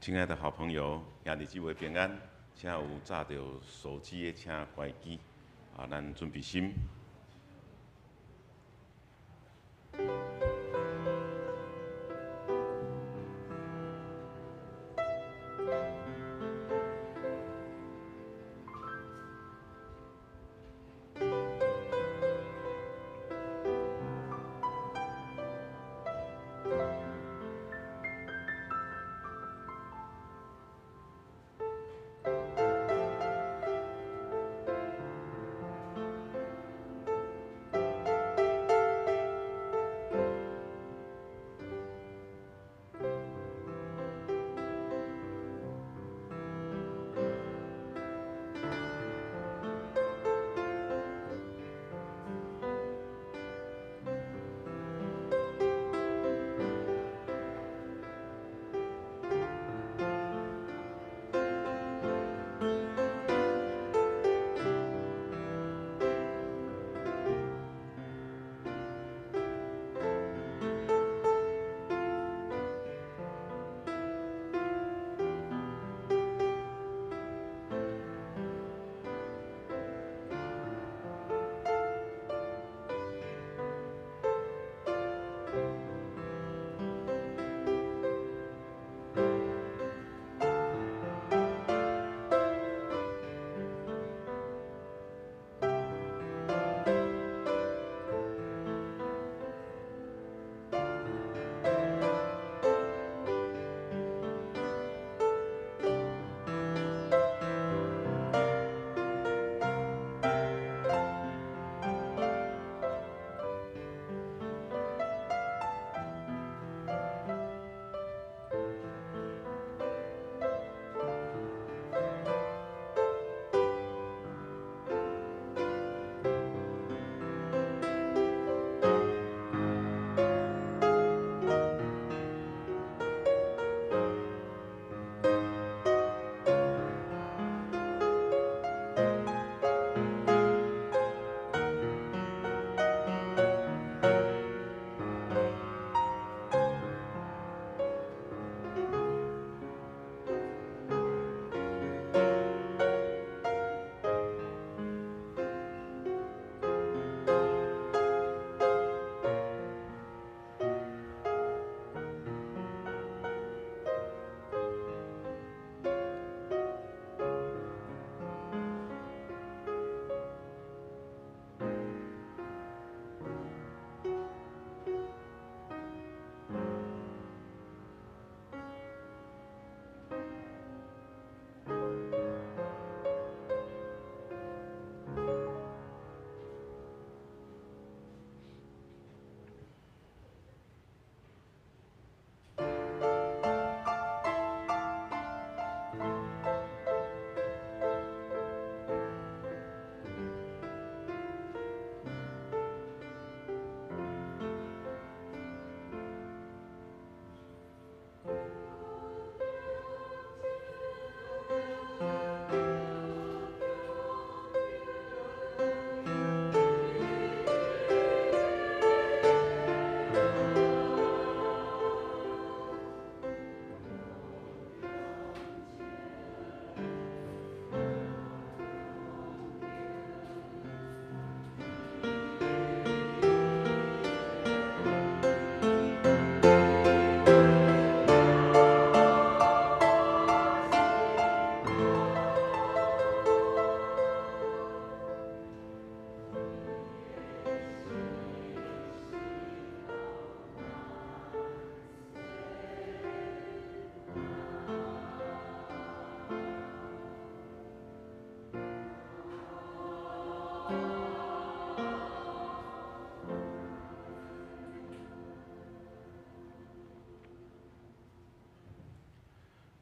亲爱的好朋友，兄弟姊妹平安，请有揸到手机的请关机，咱准备心。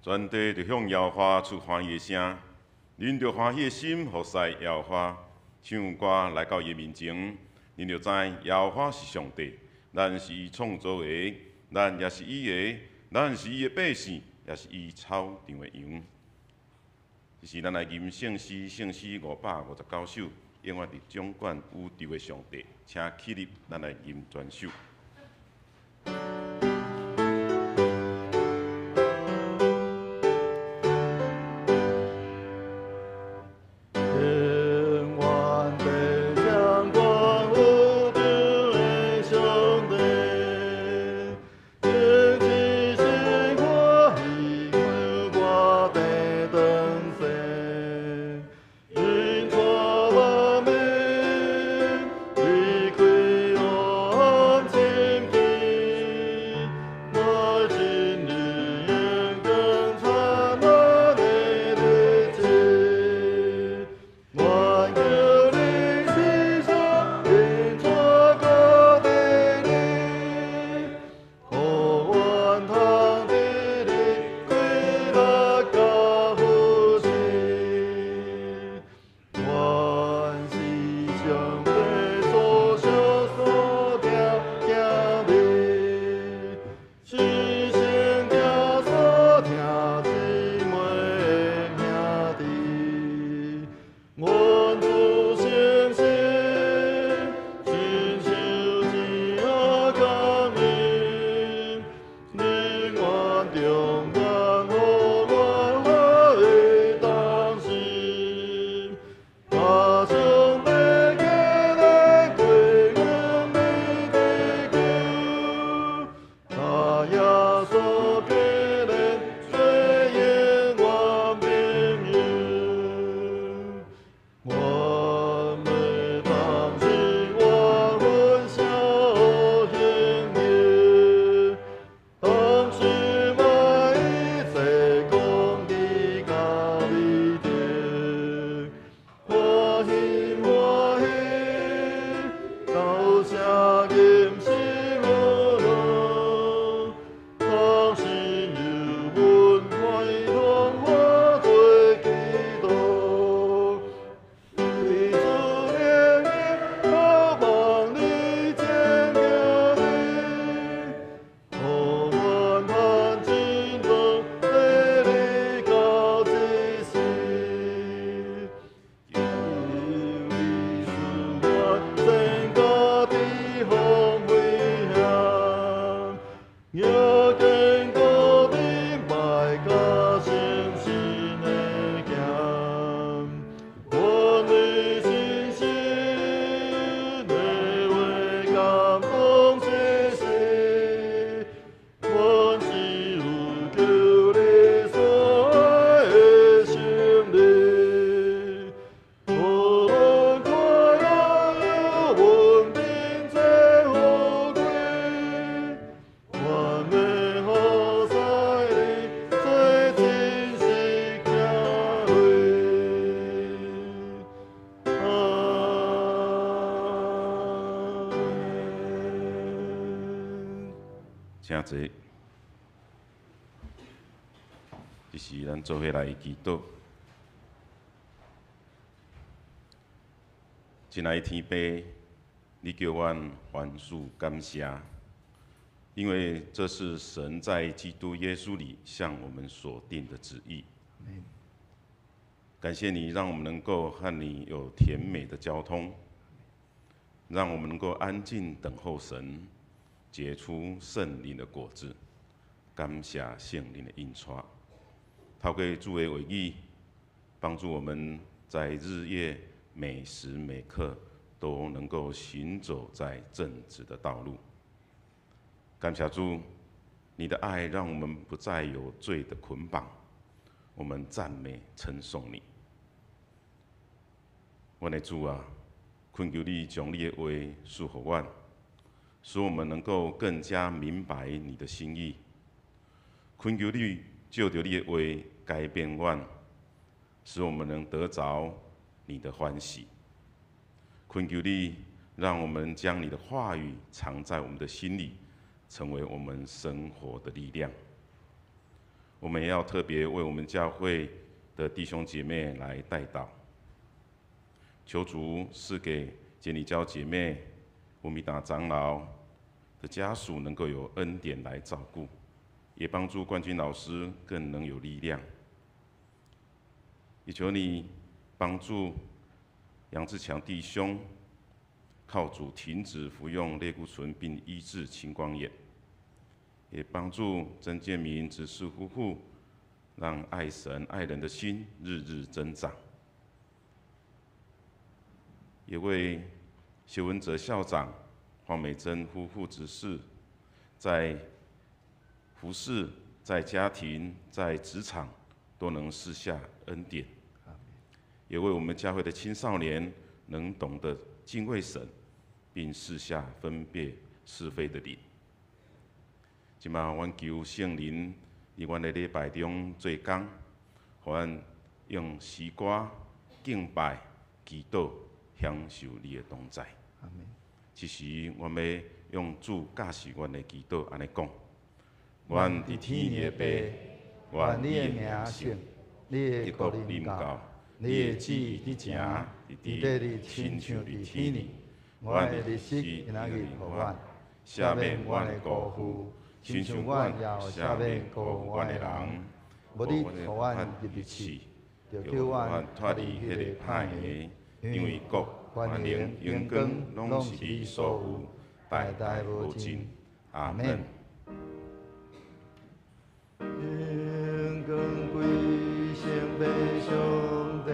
全地就向耶和华出欢喜的声，恁着欢喜的心服侍耶和华，唱歌来到伊面前。恁着知耶和华是上帝，咱是伊创造的，咱也是伊的，咱是伊的百姓，也是伊草场的羊。这是咱来吟圣诗，圣诗559首，永远伫掌管宇宙的上帝，请起立，咱来吟全首。请坐。这时咱做伙来祈祷。亲爱的天父，你叫阮凡事感谢，因为这是神在基督耶稣里向我们所定的旨意。感谢你，让我们能够和你有甜美的交通，让我们能够安静等候神，结出圣灵的果子。感谢圣灵的印刷，透过主的话语，帮助我们在日夜每时每刻都能够行走在正直的道路。感谢主，你的爱让我们不再有罪的捆绑。我们赞美称颂你。阮的主啊，恳求你将你的话赐予阮，使我们能够更加明白你的心意。恳求你借着你的话改变阮，使我们能得着你的欢喜。恳求你让我们将你的话语藏在我们的心里，成为我们生活的力量。我们也要特别为我们教会的弟兄姐妹来代祷，求主赐给监理教姐妹、乌米达长老的家属能够有恩典来照顾，也帮助冠军老师更能有力量。也求你帮助杨志强弟兄靠主停止服用类固醇，并医治青光眼。也帮助曾建民执事夫妇，让爱神爱人的心日日增长。也为谢文哲校长、黄美珍夫妇执事，在服事、在家庭、在职场都能赐下恩典。也为我们教会的青少年能懂得敬畏神，并赐下分辨是非的灵。今嘛，阮求圣灵伫阮的礼拜中做工，互阮用诗歌敬拜、祈祷，享受你的同在。这时，我们要用主教示阮的祈祷，安尼讲：阮伫天的爸，愿你的名圣，你的国临到，你的旨意伫正伫地里，亲像伫天里。阮的日子今仔日互阮，赦免阮的过负。亲像阮也有赦免过阮的人，无你互阮入去试，就叫阮脱离迄个歹的，因为国、权能、荣光，拢是你所有，代代无尽。阿门。荣光归圣父上帝。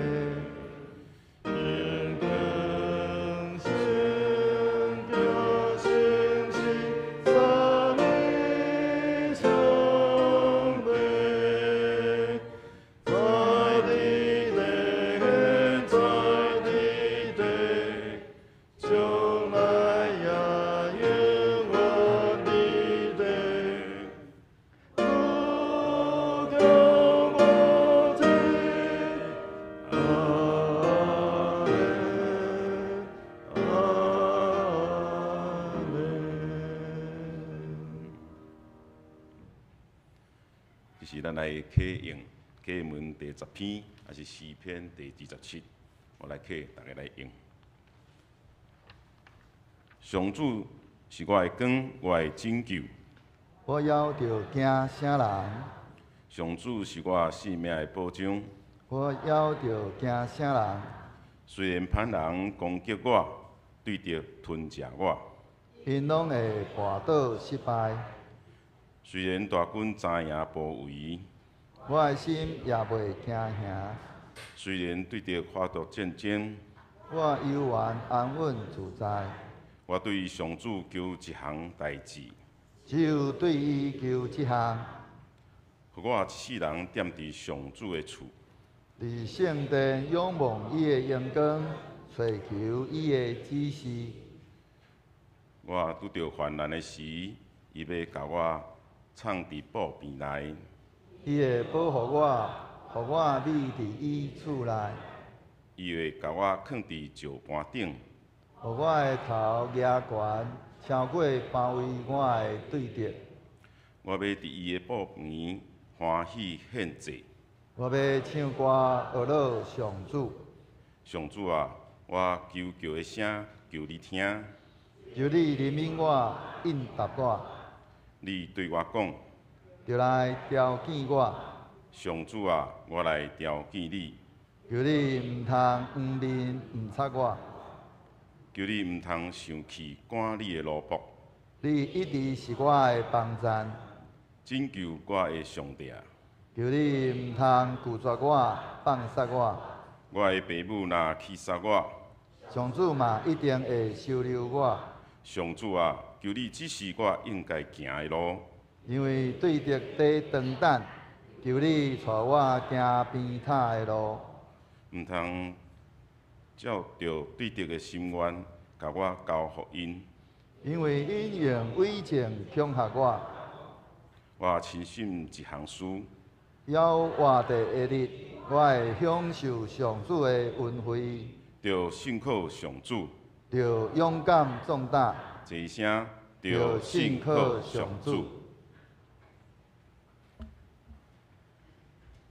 是咱来启用启文第10篇，还是诗篇第27？我来启，大家来用。上主是我的光，我的拯救。我要着惊啥人？上主是我性命的保障。我要着惊啥人？虽然歹人攻击我，对着吞食我，因拢会跋倒失败。虽然大军扎营包围，我的心也袂惊吓。虽然对着发动战争，我悠然安稳自在。我对上主求一项代志，只有对伊求一项，互我一世人踮伫上主的厝，伫圣殿仰望伊的阳光，寻求伊的指示。我拄着患难的时，伊要甲我藏伫布边内。伊会保护我，互我匿伫伊厝内。伊会甲我放伫石盘顶，互我的头举悬，超过包围我的对敌。我要伫伊的宝园欢喜献祭。我要唱歌学乐上主。上主啊，我求叫的声求你听，求你怜悯我，应答我，你对我讲，就来调见我。上主啊，我来调见你，求你毋通黄面毋插我，求你毋通生气赶你的奴仆，你一直是我的帮赞。拯救我的上帝啊！求你毋通拒绝我，放杀我。我的父母若去杀我，上主嘛一定会收留我，上主啊，求你指示我应该行的路，因为对着地长胆，求你带我行边塔的路，毋通照着对敌的心愿，甲我交福音。因为因用伪证恐吓我。我亲信一项事，要活地的日，我会享受上主的恩惠，着信靠上主，就勇敢壮大，一声着信靠上主。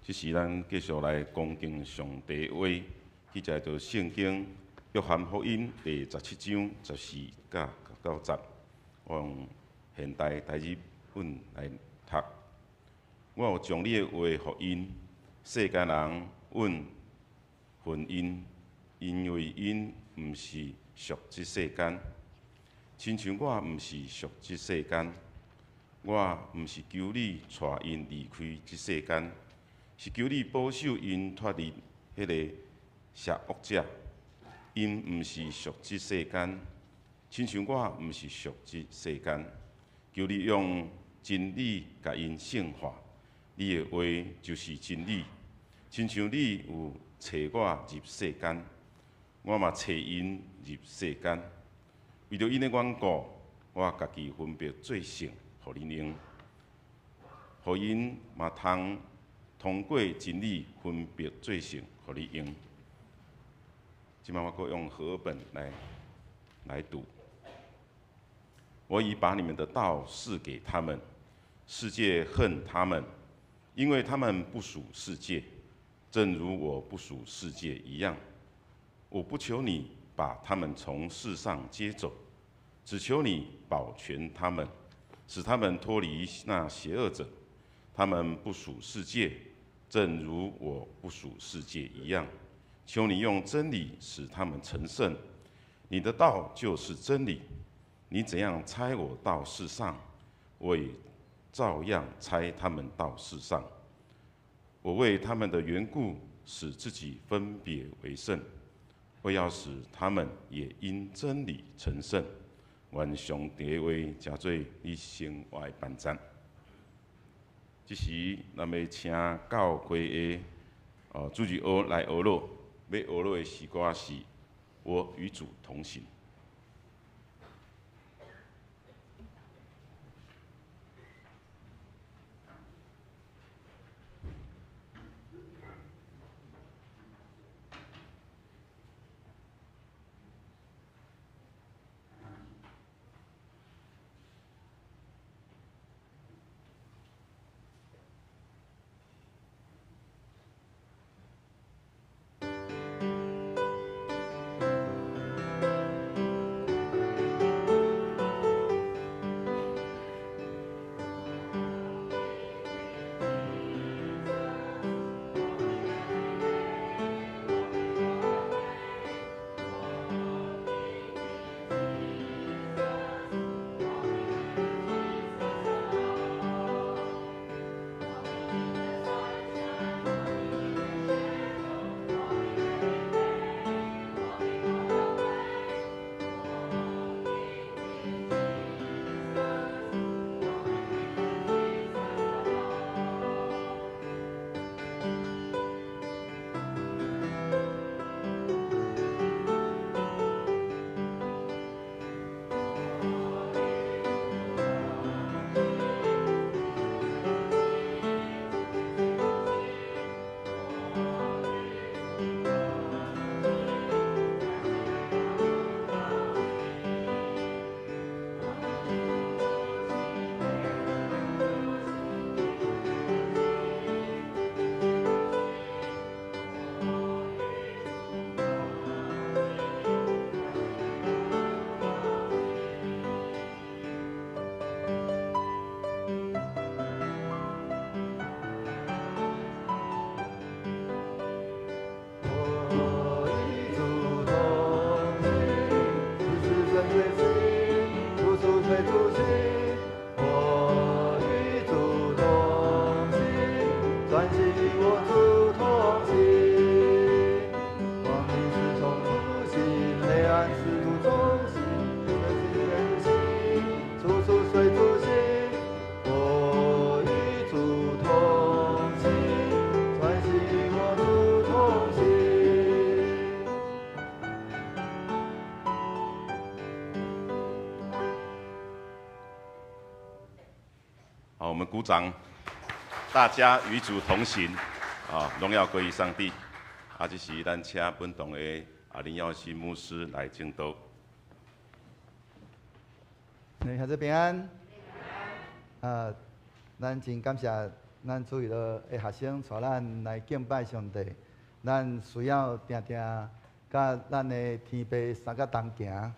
这是咱继续来恭敬上帝的话，记载着圣经约翰福音第17章14到90，我用现代台语文来读。我有将你的话福因，世间人阮婚姻，因为因毋是属即世间，亲像我毋是属即世间。我毋是求你带因离开即世间，是求你保守因脱离迄个邪恶者。因毋是属即世间，亲像我毋是属即世间。求你用真理甲因圣化。你的话就是真理，亲像你有找我入世间，我嘛找因入世间。为着因的缘故，我家己分别做圣，互恁用，互因嘛通过真理分别做圣，互你用。即摆我阁用和合本来读。我已把你们的道示给他们，世界恨他们。因为他们不属世界，正如我不属世界一样。我不求你把他们从世上接走，只求你保全他们，使他们脱离那邪恶者。他们不属世界，正如我不属世界一样。求你用真理使他们成圣。你的道就是真理。你怎样差我到世上，我也照样差他们到世上。我为他们的缘故，使自己分别为圣，为要使他们也因真理成圣。愿上帝的话成做你生活的伴赞。这时，咱要请教会的主日学来学乐，要学乐的诗歌是《我与主同行》。好，我们鼓掌，大家与主同行，荣耀归于上帝。这是咱请本堂的林耀新牧师来证道。孩子平安。咱真感谢咱主日的学生带咱来敬拜上帝。咱需要定定甲咱的天父三角同行，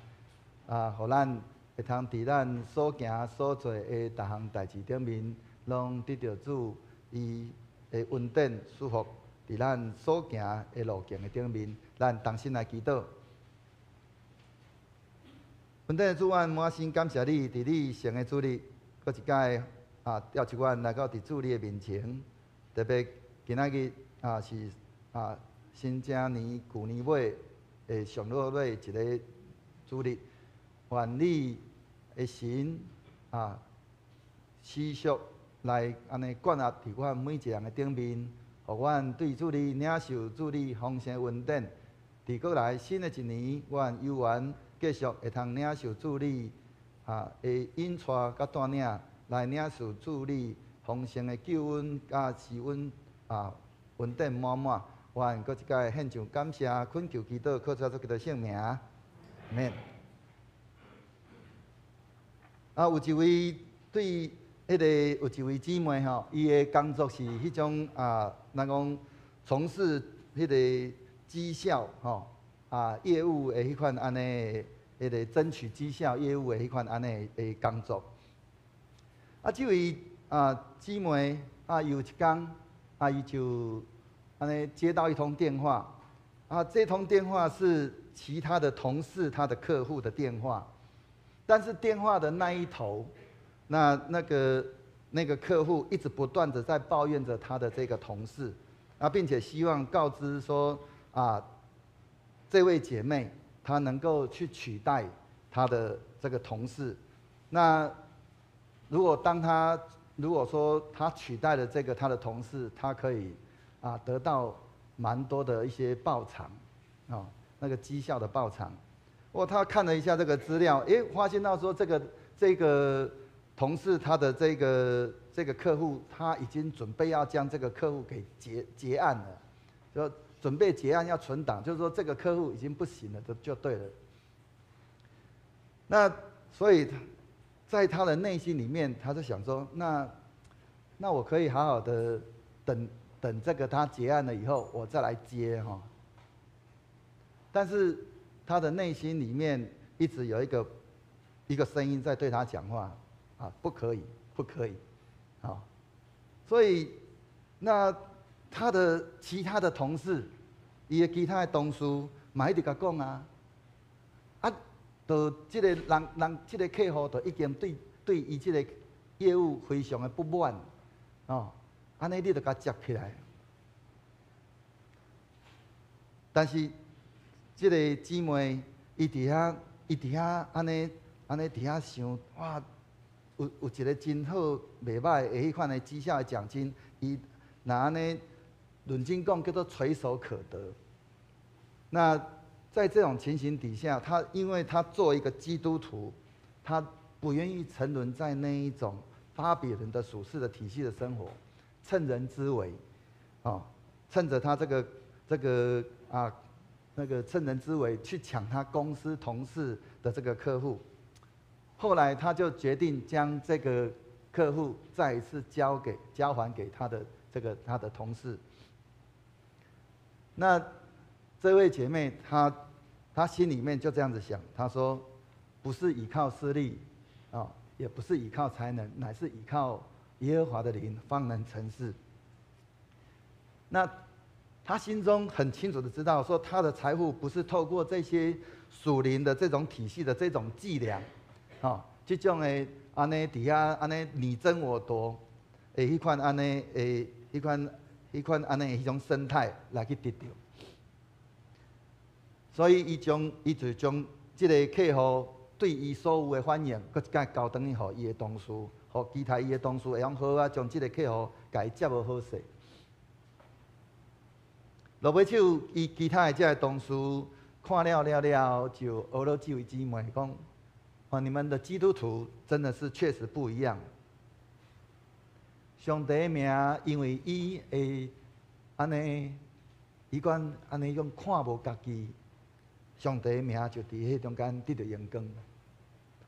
互咱会通伫咱所行所做的逐项代志顶面，拢得到主伊的恩典祝福，伫咱所行的路径的顶面，咱同心来祈祷。恩典的主，阮满心感谢你，伫你成的主日，搁一摆调集阮来到伫主你的面前，特别今仔日是新正年旧年尾的上落尾一个主日，愿你的神持续来安尼灌压伫阮每一个人的顶面，互阮对主你领受主你丰盛恩典。伫过来新的一年，阮有缘继续会通领受主你的引带甲带领，来领受主你丰盛的救恩甲赐恩恩典满满。愿搁一摆献上感谢、恳求、祈祷，靠主耶稣基督的圣名，阿们。有一位对迄个有一位姊妹吼，伊的工作是迄种咱讲从事迄个绩效吼业务的迄款安尼迄个争取绩效业务的迄款安尼的工作。这位姊妹有一天伊就安尼接到一通电话，这通电话是其他的同事、他的客户的电话，但是电话的那一头，那个客户一直不断的在抱怨着他的这个同事，并且希望告知说这位姐妹她能够去取代她的这个同事。那如果说她取代了这个她的同事，她可以得到蛮多的一些报偿，那个绩效的报偿。他看了一下这个资料，发现到说这个同事他的这个客户，他已经准备要将这个客户给结案了，就准备结案要存档，就是说这个客户已经不行了，就对了。那所以在他的内心里面，他就想说，那我可以好好的等这个他结案了以后，我再来接哈。但是他的内心里面一直有一个声音在对他讲话，不可以，不可以，所以那他的其他的同事，伊的其他的同事嘛一直甲讲就这个人这个客户就已经对伊这个业务非常的不满，安尼你就甲接起来。但是这个姊妹伊伫遐安尼伫遐想，哇，有一个真好袂歹的迄款的绩效的奖金，伊若安尼论真讲叫做垂手可得。那在这种情形底下，因为他做一个基督徒，他不愿意沉沦在那一种巴比伦的属世的体系的生活，趁人之危，趁着他那个趁人之危去抢他公司同事的这个客户。后来他就决定将这个客户再一次交还给他的同事。那这位姐妹她心里面就这样子想，她说：不是依靠势力，也不是依靠才能，乃是依靠耶和华的灵，方能成事。那她心中很清楚的知道，说她的财富不是透过这些属灵的这种体系的这种伎俩，这种的安尼底下安尼你争我夺，迄款安尼迄款安尼迄种生态来去得到。所以伊就将这个客户对伊所有的反应，搁一摆交转去互伊的同事，互其他伊的同事会用好将这个客户甲伊接无好势。落尾手，伊其他的这个同事看了，就学了这位姊妹讲：你们的基督徒真的是确实不一样。上帝的名，因为伊会安尼，伊讲安尼用看无家己，上帝的名就伫迄中间得到荣光。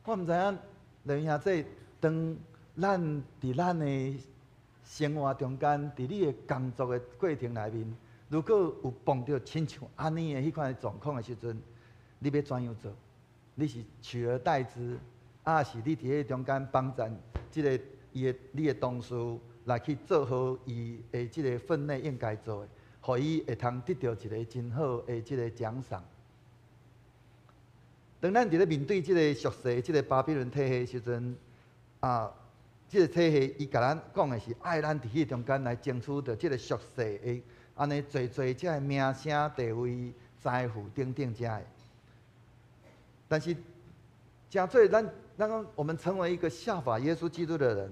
我毋知影，弟兄兄弟，当咱伫咱的生活中间，伫你的工作的过程内面，如果有碰到亲像安尼的迄款状况的时阵，你要怎样做？你是取而代之，还是你伫迄中间帮助即个你的同事来去做好伊的即个分内应该做的，互伊会通得到一个真好的即个奖赏。当咱伫咧面对即个俗世、即个巴比伦体系时阵，即个体系伊甲咱讲的是爱咱伫迄中间来争取到即个俗世的安尼侪即个名声、地位、财富等等遮的。但是，真做咱讲，我们成为一个效法耶稣基督的人，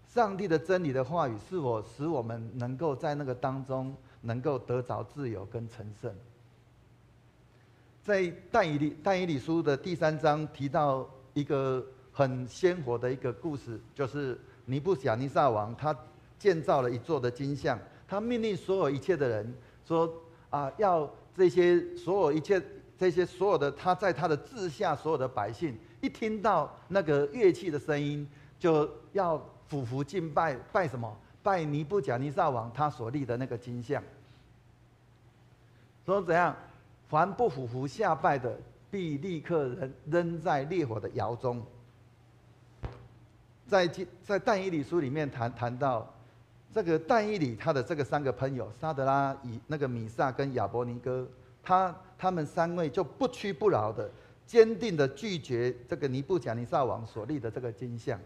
上帝的真理的话语是否使我们能够在那个当中能够得着自由跟成圣？在但以理书的第3章提到一个很鲜活的一个故事，就是尼布甲尼撒王他建造了一座的金像，他命令所有一切的人说要这些所有一切这些所有的他在他的治下所有的百姓，一听到那个乐器的声音，就要俯伏敬拜，拜什么？拜尼布甲尼撒王他所立的那个金像。说怎样？凡不俯伏下拜的，必立刻扔在烈火的窑中。在但以理书里面谈到这个但以理他的这个3个朋友沙得拉、米煞跟亚伯尼哥，他们3位就不屈不挠的、坚定的拒绝这个尼布甲尼撒王所立的这个金像。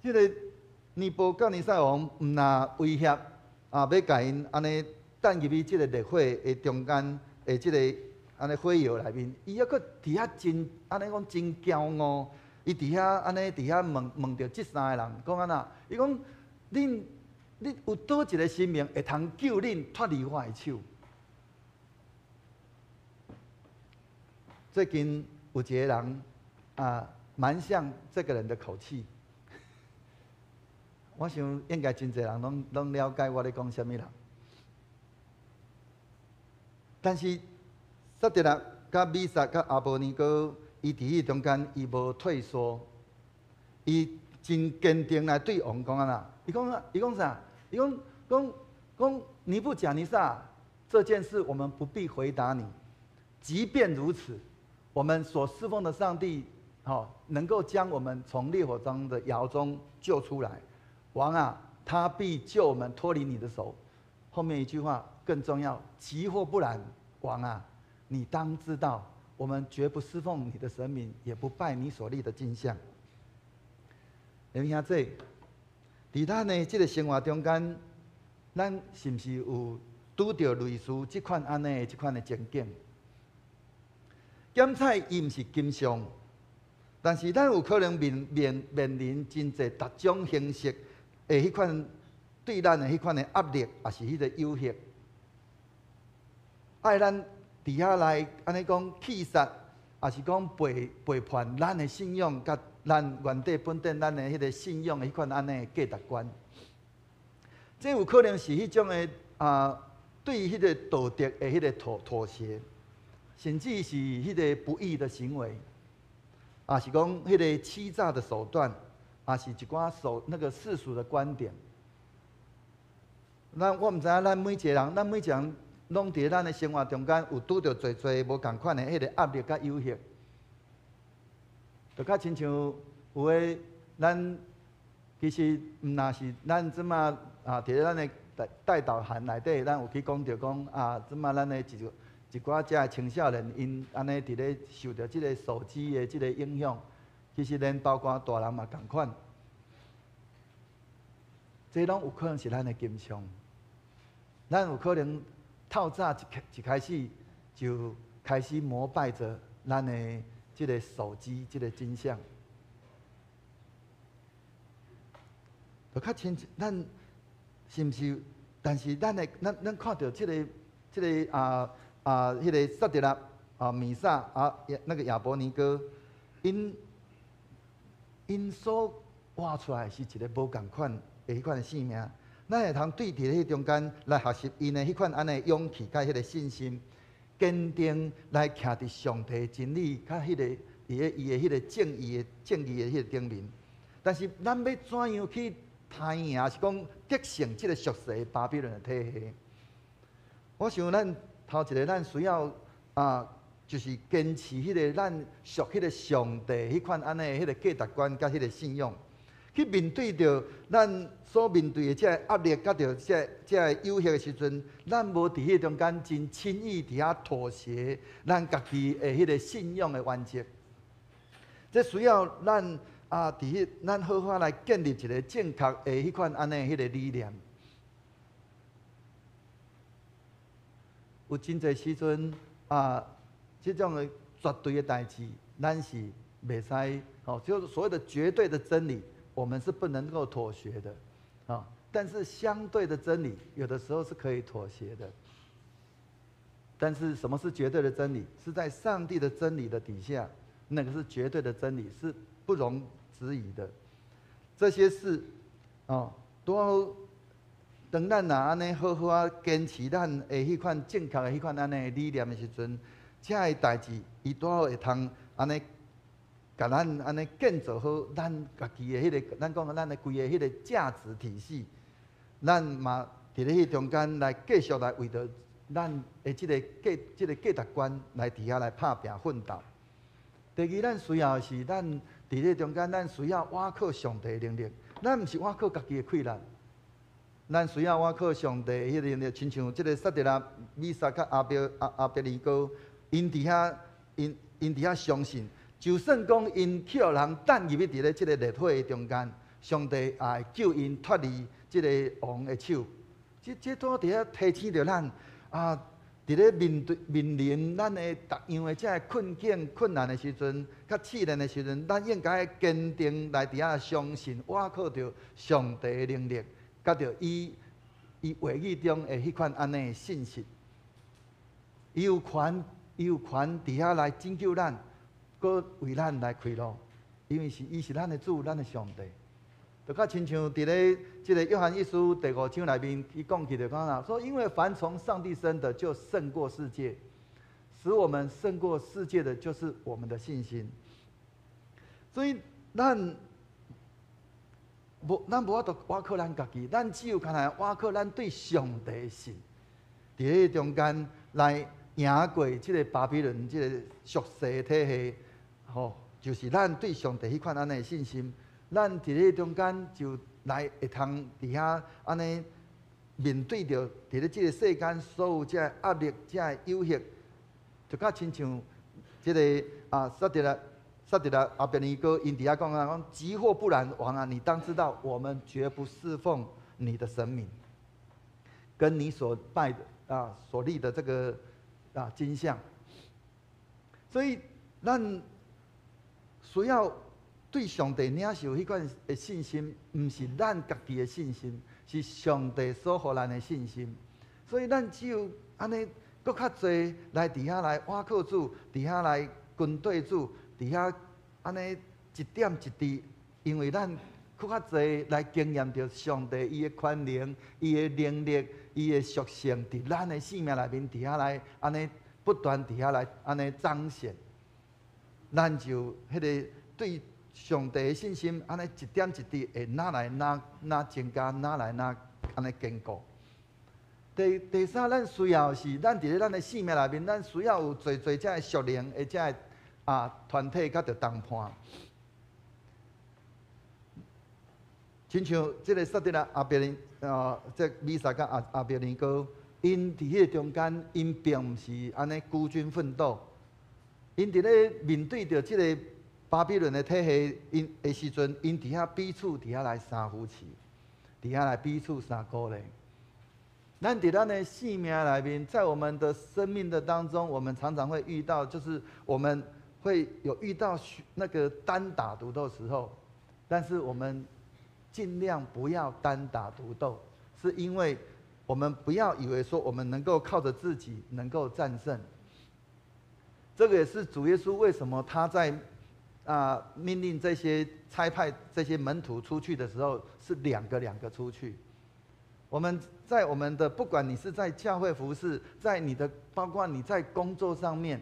这个尼布甲尼撒王唔那威胁要甲因安尼等入去这个烈火的中间的这个安尼火窑内面，伊还佫伫遐真安尼讲真骄傲，伊伫遐安尼伫遐问着这3个人讲安那，伊讲恁有倒一个生命会通救恁脱离我的手？最近有一个人蛮像这个人的口气。我想应该真侪人拢了解我咧讲什么人。但是撒得拉、甲米煞、甲阿伯尼哥，伊伫迄中间，伊无退缩，伊真坚定来对王讲啊！伊讲啥？伊讲尼布甲尼撒这件事，我们不必回答你。即便如此，我们所侍奉的上帝，能够将我们从烈火中的窑中救出来。王啊，他必救我们脱离你的手。后面一句话更重要，其或不然，王啊，你当知道，我们绝不侍奉你的神明，也不拜你所立的金像。弟兄姊妹，伫咱的这个生活中间，咱是不是有拄到类似这款安尼这款的情景？咸菜伊毋是金相，但是咱有可能面临真侪各种形式的迄款对咱的迄款的压力，也是迄个诱惑，爱咱伫遐来安尼讲气杀，也是讲背叛咱的信仰，甲咱原底本底咱的迄个信仰的迄款安尼的价值观。这有可能是迄种的对迄个道德的迄个妥协，甚至是迄个不义的行为，也是讲迄个欺诈的手段，也是一寡世俗的观点。我毋知影，咱每一个人，拢伫咱的生活中间有拄着侪无共款的迄个压力甲诱惑，就较亲像有诶，咱其实毋那是咱即马伫咧咱的带导函内底，咱有去讲着讲即马咱的一寡遮青少年，因安尼伫咧受着即个手机的即个影响，其实连包括大人嘛共款，这拢有可能是咱的金相。咱有可能透早一开始就开始膜拜着咱的这个手机、这个金像，就较亲咱是毋是？但是咱看到这个迄个撒得拉米煞那个亚伯尼哥，因所活出来是一个无共款的迄款性命。咱会通对伫迄中间来学习因的迄款安尼勇气，甲迄个信心，坚定来徛伫上帝真理，甲迄个伊的迄个正义的迄个顶面。但是咱要怎样去杀赢，是讲得胜即个俗世的巴比伦的体系？我想咱头一个咱需要就是坚持迄个咱属迄个上帝迄款安尼迄个价值观甲迄个信仰。去面对着咱所面对的这压力，甲着这有限的时阵，咱无伫迄中间真轻易伫遐妥协，咱家己的迄个信仰的原则。这需要咱伫咱好好来建立一个正确的迄款安尼迄个理念。有真侪时阵这种的绝对的代志，咱是袂使就是所谓的绝对的真理。我们是不能够妥协的，但是相对的真理有的时候是可以妥协的。但是什么是绝对的真理？是在上帝的真理的底下，那个是绝对的真理，是不容置疑的。这些事，都要当咱安尼好好坚持咱的迄款正确的迄款安尼理念的时阵，这个代志伊都要会通安尼。甲咱安尼建造好咱家己的迄个，咱讲咱的规个迄个价值体系，咱嘛伫咧迄中间来继续来为着咱的即个价值观来伫遐来拍拼奋斗。第二，咱需要的是咱伫咧中间，咱需要倚靠上帝的能力，咱毋是倚靠家己的困难，咱需要倚靠上帝的迄个能力，亲像即个撒狄拉、米沙甲阿别尼哥，因伫遐相信。就算讲因去互人等入去伫咧即个热火的中间，上帝也会救因脱离即个王的手。这都伫遐提醒着咱伫咧面临咱的逐样的这困境、困难的时阵，甲试炼的时阵，咱应该坚定来伫遐相信，倚靠着上帝的能力，甲着伊话语中的迄款安尼的信息。伊有权伫遐来拯救咱。搁为咱来开路，因为伊是咱的主，咱的上帝。就较亲像伫咧即个约翰一书第5章内面，伊讲起就讲啦，说因为凡从上帝生的，就胜过世界；使我们胜过世界的，就是我们的信心。所以咱无法度倚靠咱家己，咱只有看来倚靠咱对上帝的信，伫咧中间来赢过即个巴比伦即个俗世体系。就是咱对上帝迄款安尼的信心，咱伫咧中间就来会通伫遐安尼面对着伫咧即个世间所有这压力、这有限，就较亲像即个撒狄拉、阿别尼哥因伫遐讲急或不然，王啊，你当知道，我们绝不侍奉你的神明，跟你所拜的所立的这个金像，所以咱。需要对上帝领受迄款的信心，毋是咱家己的信心，是上帝所予咱的信心。所以咱只有安尼，搁较侪来伫遐来倚靠主，伫遐来跟对主，伫遐安尼一点一滴，因为咱搁较侪来经验着上帝伊的权能、伊的能力、伊的属性，伫咱的生命内面，伫遐来安尼不断伫遐来安尼彰显。咱就迄个对上帝的信心，安尼一点一滴会哪来哪增加，哪来哪安尼坚固。第三，咱需要是咱伫咧咱的生命内面，咱需要有侪这个属灵的这个团体，甲着同伴。亲像即个撒狄拉、阿别尼即米沙甲阿别尼哥，因伫迄个中间，因并毋是安尼孤军奋斗。因伫咧面对着即个巴比伦的体系因的时阵，因伫遐彼此伫遐来相扶持，伫遐来彼此相鼓励。咱伫咱的生命内面，在我们的生命的当中，我们常常会遇到，就是我们会有遇到那个单打独斗的时候，但是我们尽量不要单打独斗，是因为我们不要以为说我们能够靠着自己能够战胜。这个也是主耶稣为什么他在命令这些差派这些门徒出去的时候，是两个出去。我们在我们的不管你是在教会服侍，在你的包括你在工作上面，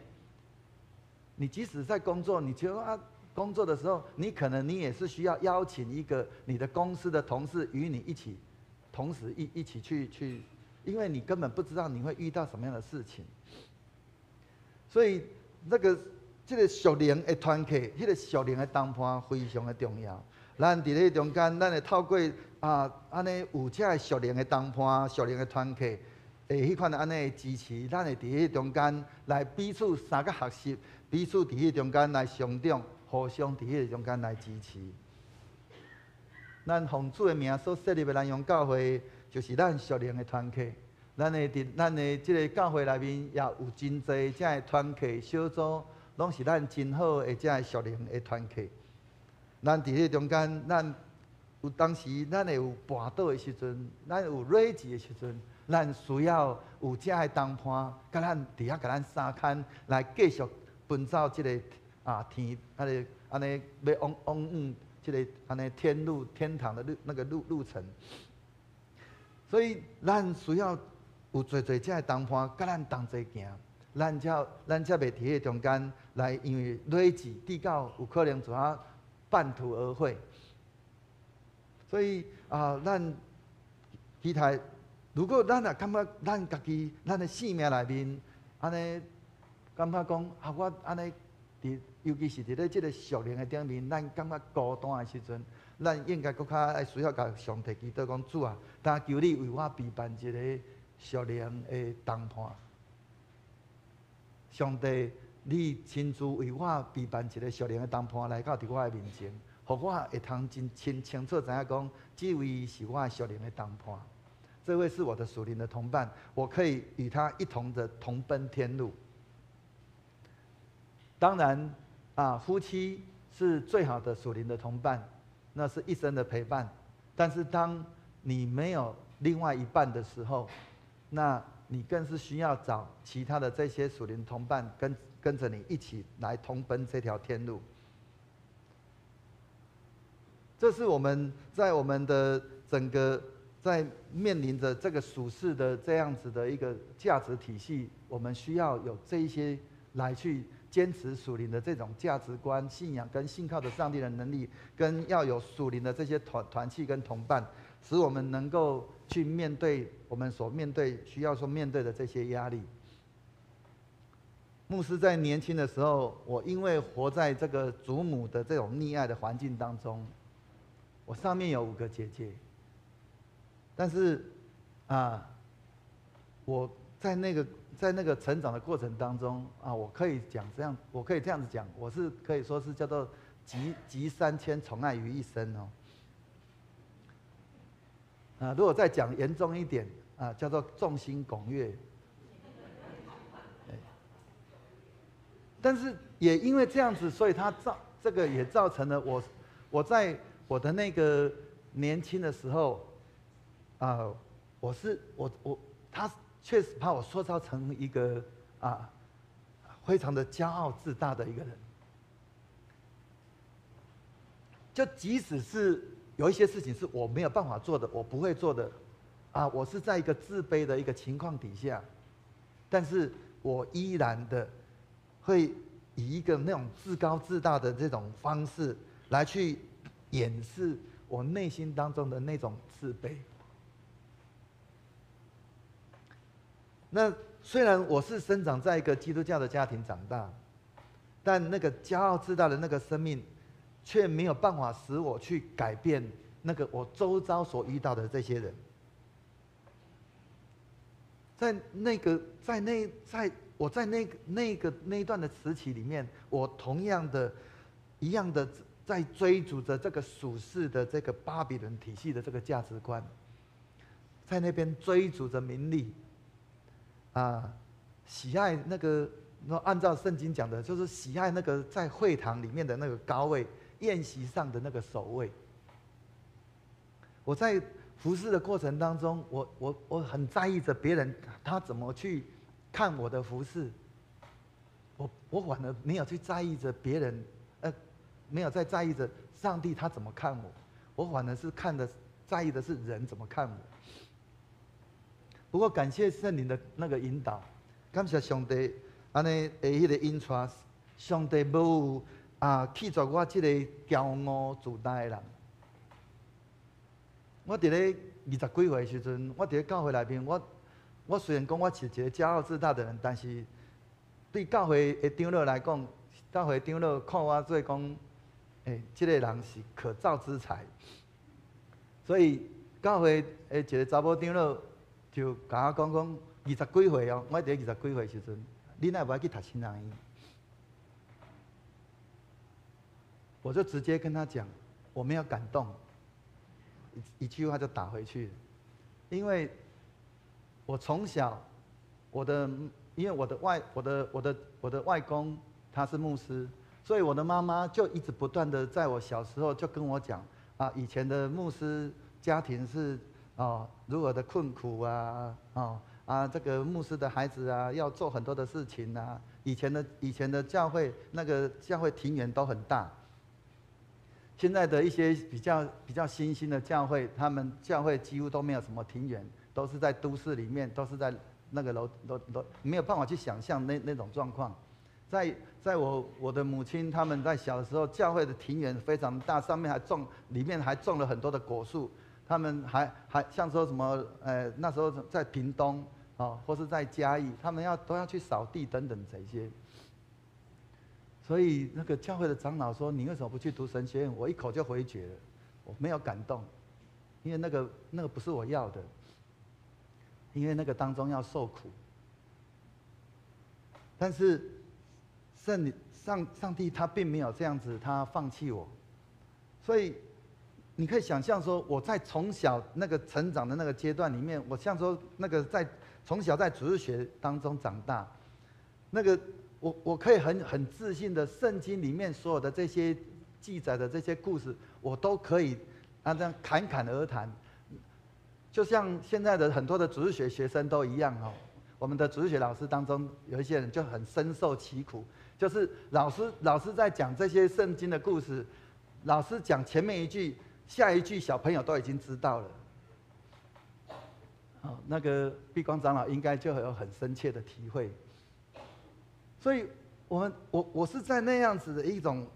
你即使在工作，你觉得工作的时候，你可能你也是需要邀请一个你的公司的同事与你一起，同时一起去，因为你根本不知道你会遇到什么样的事情，所以这个属灵的团契，这个属灵的同伴非常的重要。咱伫咧中间，咱会透过安尼有这属灵的同伴、属灵的团契，迄款安尼的支持，咱会伫迄中间来彼此三个学习，彼此伫迄中间来相长，互相伫迄中间来支持。咱奉主的名所设立的南洋教会，就是咱属灵的团契。咱的这个教会内面也有真侪这的团契小组。拢是咱真好的这属灵的团契。咱伫迄中间，咱有当时咱会有跋倒的时阵，咱有软志的时阵，咱需要有这的同伴，甲咱伫遐甲咱相牵来继续奔走这个天安尼要往这个安尼天堂的那个路程。所以咱需要有侪这的同伴，甲咱同齐行。咱才袂伫迄中间来，因为累积地到有可能就半途而废。所以咱期待，如果咱也感觉咱家己咱的性命内面，安尼感觉讲我安尼尤其是伫咧即个属灵的顶面，咱感觉孤单的时阵，咱应该搁较需要甲上帝祈祷讲主啊，但求你为我备办一个属灵的同伴。上帝，你亲自为我备办一个属灵的同伴来到伫我的面前，互我会通真清楚知影讲，这位是我的属灵的同伴，这位是我的属灵的同伴，我可以与他一同的同奔天路。当然，夫妻是最好的属灵的同伴，那是一生的陪伴。但是当你没有另外一半的时候，那你更是需要找其他的这些属灵同伴跟着你一起来同奔这条天路。这是我们在我们的整个在面临着这个属世的这样子的一个价值体系，我们需要有这一些来去坚持属灵的这种价值观、信仰跟信靠的上帝的能力，跟要有属灵的这些团契跟同伴，使我们能够去面对我们所需要面对的这些压力。牧师在年轻的时候，我因为活在这个祖母的这种溺爱的环境当中，我上面有5个姐姐，但是我在那个成长的过程当中我可以这样子讲，我是可以说是叫做集3000宠爱于一身哦。如果再讲严重一点叫做众星拱月。但是也因为这样子，所以这个也造成了我在我的那个年轻的时候，他确实把我塑造成一个非常的骄傲自大的一个人。就即使是有一些事情是我没有办法做的，我不会做的，我是在一个自卑的一个情况底下，但是我依然的会以一个那种自高自大的这种方式来去掩饰我内心当中的那种自卑。那虽然我是生长在一个基督教的家庭长大，但那个骄傲自大的那个生命，却没有办法使我去改变那个我周遭所遇到的这些人。在那一段的时期里面，我同样的一样的在追逐着这个属世的这个巴比伦体系的这个价值观，在那边追逐着名利，喜爱那个按照圣经讲的，就是喜爱那个在会堂里面的那个高位，宴席上的那个首位。我在服侍的过程当中，我很在意着别人他怎么去看我的服侍，我反而没有去在意着别人，没有在意着上帝他怎么看我，我反而是在意的是人怎么看我。不过感谢圣灵的那个引导，感谢上帝安尼的迄个引带，上帝无弃绝我这个骄傲自大的人。我伫咧20几岁的时阵，我伫咧教会内面，我虽然讲我是一个骄傲自大的人，但是对教会的长老来讲，教会长老看我做讲，这个人是可造之才。所以教会的一个查某长老就甲我讲20几岁哦，我伫咧20几岁的时阵，你哪无爱去读新人医？我就直接跟他讲，我没有感动，一句话就打回去了。因为我从小，因为我的外公他是牧师，所以我的妈妈就一直不断的在我小时候就跟我讲以前的牧师家庭是如何的困苦这个牧师的孩子要做很多的事情以前的教会那个教会庭园都很大。现在的一些比较新兴的教会，他们教会几乎都没有什么庭园，都是在都市里面，都是在那个楼，没有办法去想象那种状况。在我的母亲他们在小的时候，教会的庭园非常大，上面里面还种了很多的果树。他们还像说什么那时候在屏东或是在嘉义，他们都要去扫地等等这些。所以那个教会的长老说：“你为什么不去读神学院？”我一口就回绝了，我没有感动，因为那个不是我要的，因为那个当中要受苦。但是上帝他并没有这样子，他放弃我，所以你可以想象说，我在从小那个成长的那个阶段里面，我像说那个从小在主日学当中长大，那个。我可以很自信的，圣经里面所有的这些记载的这些故事，我都可以这样侃侃而谈，就像现在的很多的主日学学生都一样我们的主日学老师当中有一些人就很深受其苦，就是老师在讲这些圣经的故事，老师讲前面一句，下一句小朋友都已经知道了。那个碧光长老应该就有很深切的体会。所以我是在那样子的一种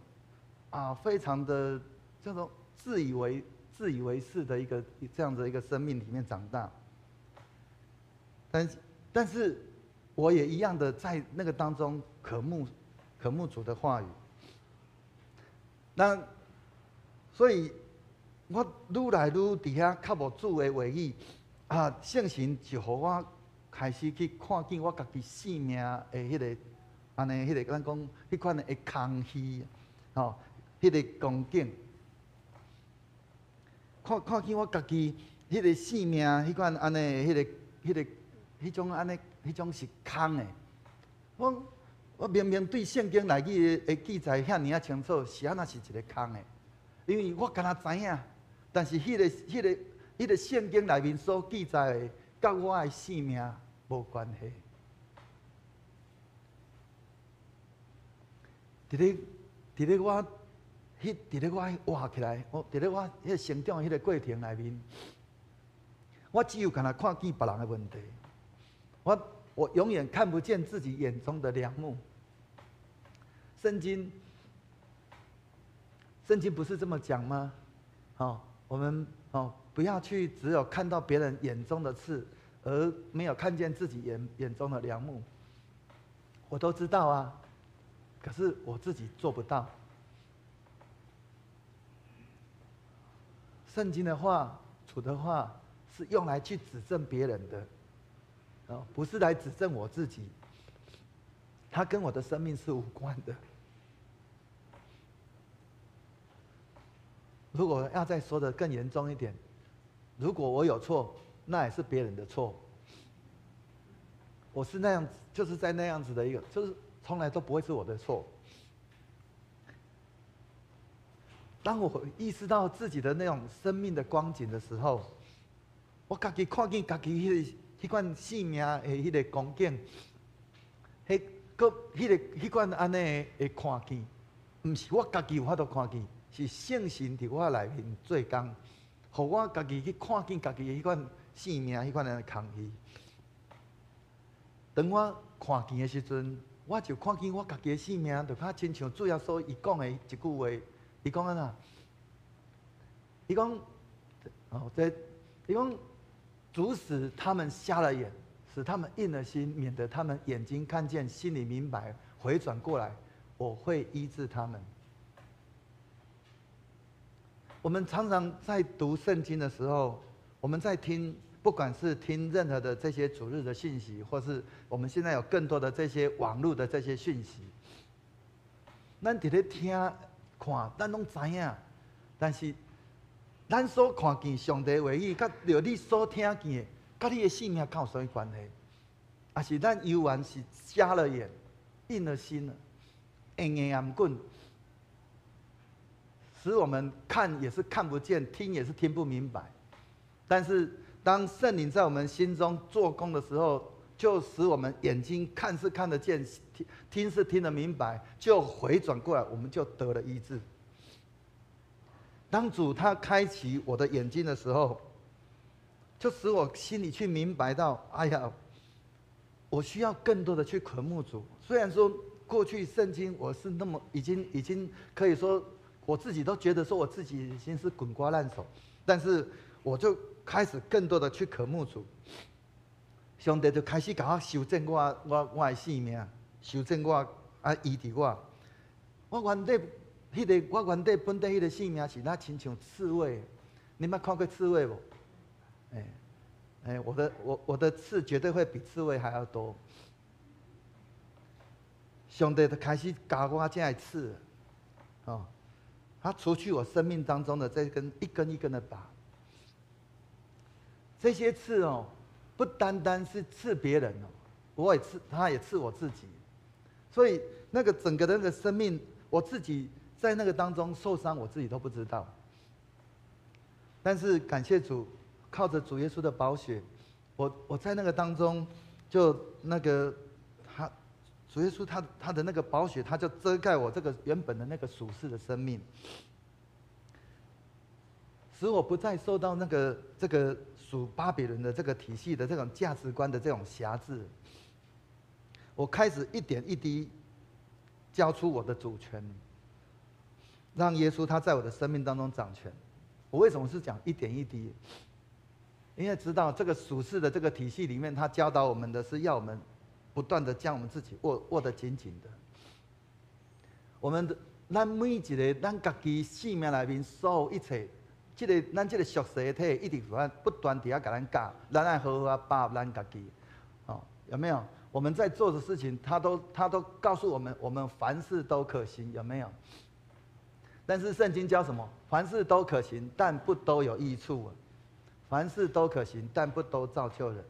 非常的这种自以为是的这样的一个生命里面长大，但是我也一样的在那个当中渴慕主的话语。所以我愈来愈底下较无主的话语圣神就让我开始去看见我家己生命的迄个。安尼，迄个咱讲，迄款的空虚，迄个光景，看见我家己迄个生命，迄款安尼，迄种安尼，迄种是空的。我明明对圣经内的记载遐尔清楚，是安那是一个空的，因为我敢若知影，但是迄个圣经内面所记载的，甲我的生命无关系。伫咧我活起来，伫咧我迄成长迄个过程内面，我只有敢若看见别人的问题，我永远看不见自己眼中的梁木。圣经不是这么讲吗？我们不要去只有看到别人眼中的刺，而没有看见自己眼中的梁木。我都知道啊。可是我自己做不到。圣经的话、主的话是用来去指正别人的，不是来指正我自己。它跟我的生命是无关的。如果要再说的更严重一点，如果我有错，那也是别人的错。我是那样子，就是在那样子的一个，就是。从来都不会是我的错。当我意识到自己的那种生命的光景的时候，我家己看见家己迄款生命的迄个光景，迄款安尼的看见，毋是我家己有法度看见，是圣神伫我内面做工，互我家己去看见家己的迄款性命，迄款的空虚。当我看见的时阵，我就看见我家己的性命，就较亲像主耶稣伊讲的一句话，伊讲安怎？伊讲，伊讲，主使他们瞎了眼，使他们硬了心，免得他们眼睛看见，心里明白，回转过来，我会医治他们。我们常常在读圣经的时候，我们在听，不管是听任何的这些主日的信息，或是我们现在有更多的这些网络的这些讯息，咱伫咧听看，咱拢知影，但是咱所看见上帝话语，甲着你所听见的，甲你的性命敢有啥物关系？还是咱犹原是瞎了眼，硬了心了，硬硬暗棍，使我们看也是看不见，听也是听不明白。但是当圣灵在我们心中做工的时候，就使我们眼睛看是看得见，听是听得明白，就回转过来，我们就得了医治。当主他开启我的眼睛的时候，就使我心里去明白到，哎呀，我需要更多的去渴慕主。虽然说过去圣经我是那么已经可以说我自己都觉得说我自己已经是滚瓜烂熟，但是我就开始更多的去渴慕主。上帝就开始给我修正我的性命，修正我医治我。我原底我原底本地迄个性命是那亲像刺猬，你捌看过刺猬无？我的刺绝对会比刺猬还要多。上帝就开始教我这样刺，他除去我生命当中的这根一根一根的拔。这些刺不单单是刺别人他也刺我自己。所以那个整个的那个生命，我自己在那个当中受伤，我自己都不知道。但是感谢主，靠着主耶稣的宝血，我在那个当中，就那个主耶稣他的那个宝血，他就遮盖我这个原本的那个属世的生命，使我不再受到这个属巴比伦的这个体系的这种价值观的这种辖制。我开始一点一滴交出我的主权，让耶稣他在我的生命当中掌权。我为什么是讲一点一滴？因为知道这个属世的这个体系里面，他教导我们的是要我们不断的将我们自己握得紧紧的。咱每一个咱家己生命里面所有一切，咱这个属世的体一直不断地甲咱教，咱爱好好把握咱家己，有没有？我们在做的事情，他都告诉我们，我们凡事都可行，有没有？但是圣经教什么？凡事都可行，但不都有益处。凡事都可行，但不都造就人。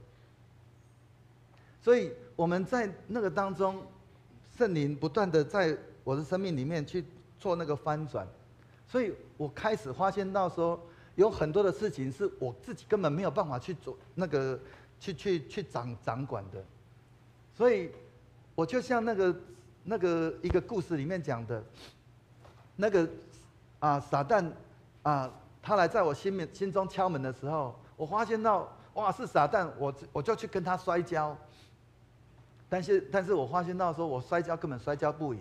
所以我们在那个当中，圣灵不断的在我的生命里面去做那个翻转，所以我开始发现到说，有很多的事情是我自己根本没有办法去做那个去掌管的。所以我就像那个一个故事里面讲的，那个撒旦他来在我心中敲门的时候，我发现到哇是撒旦，我就去跟他摔跤。但是我发现到说我摔跤根本摔跤不赢。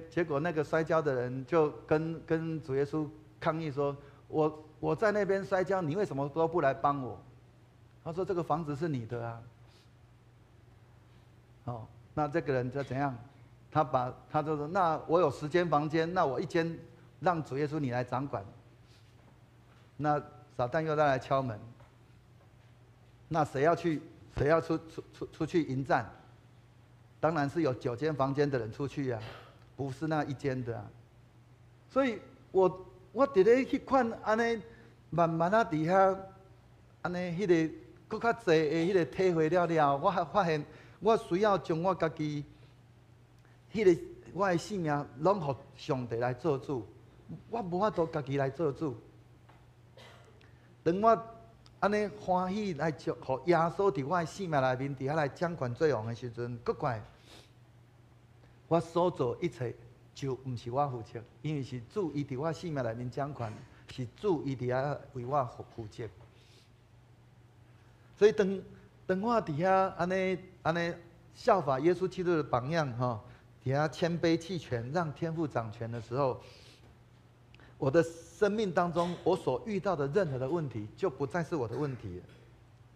结果那个摔跤的人就跟主耶稣抗议说，我在那边摔跤，你为什么都不来帮我？他说这个房子是你的啊。那这个人就怎样？他就说，那我有10间房间，那我1间让主耶稣你来掌管。那撒旦又再来敲门，那谁要出去迎战？当然是有9间房间的人出去啊，不是那1间的啊。所以我伫咧去看安尼慢慢啊底下安尼迄个更较济的迄个体会了，我还发现我需要将我家己迄个我的性命拢互上帝来做主，我无法度家己来做主。当我安尼欢喜来互耶稣伫我的性命内面底下来掌管作用的时阵，怪怪。我所做一切就不是我负责，因为是主伊伫我生命内面掌权，是主伊伫遐为我负责。所以当我伫遐安尼效法耶稣基督的榜样哈，伫遐谦卑弃权，让天父掌权的时候，我的生命当中我所遇到的任何的问题，就不再是我的问题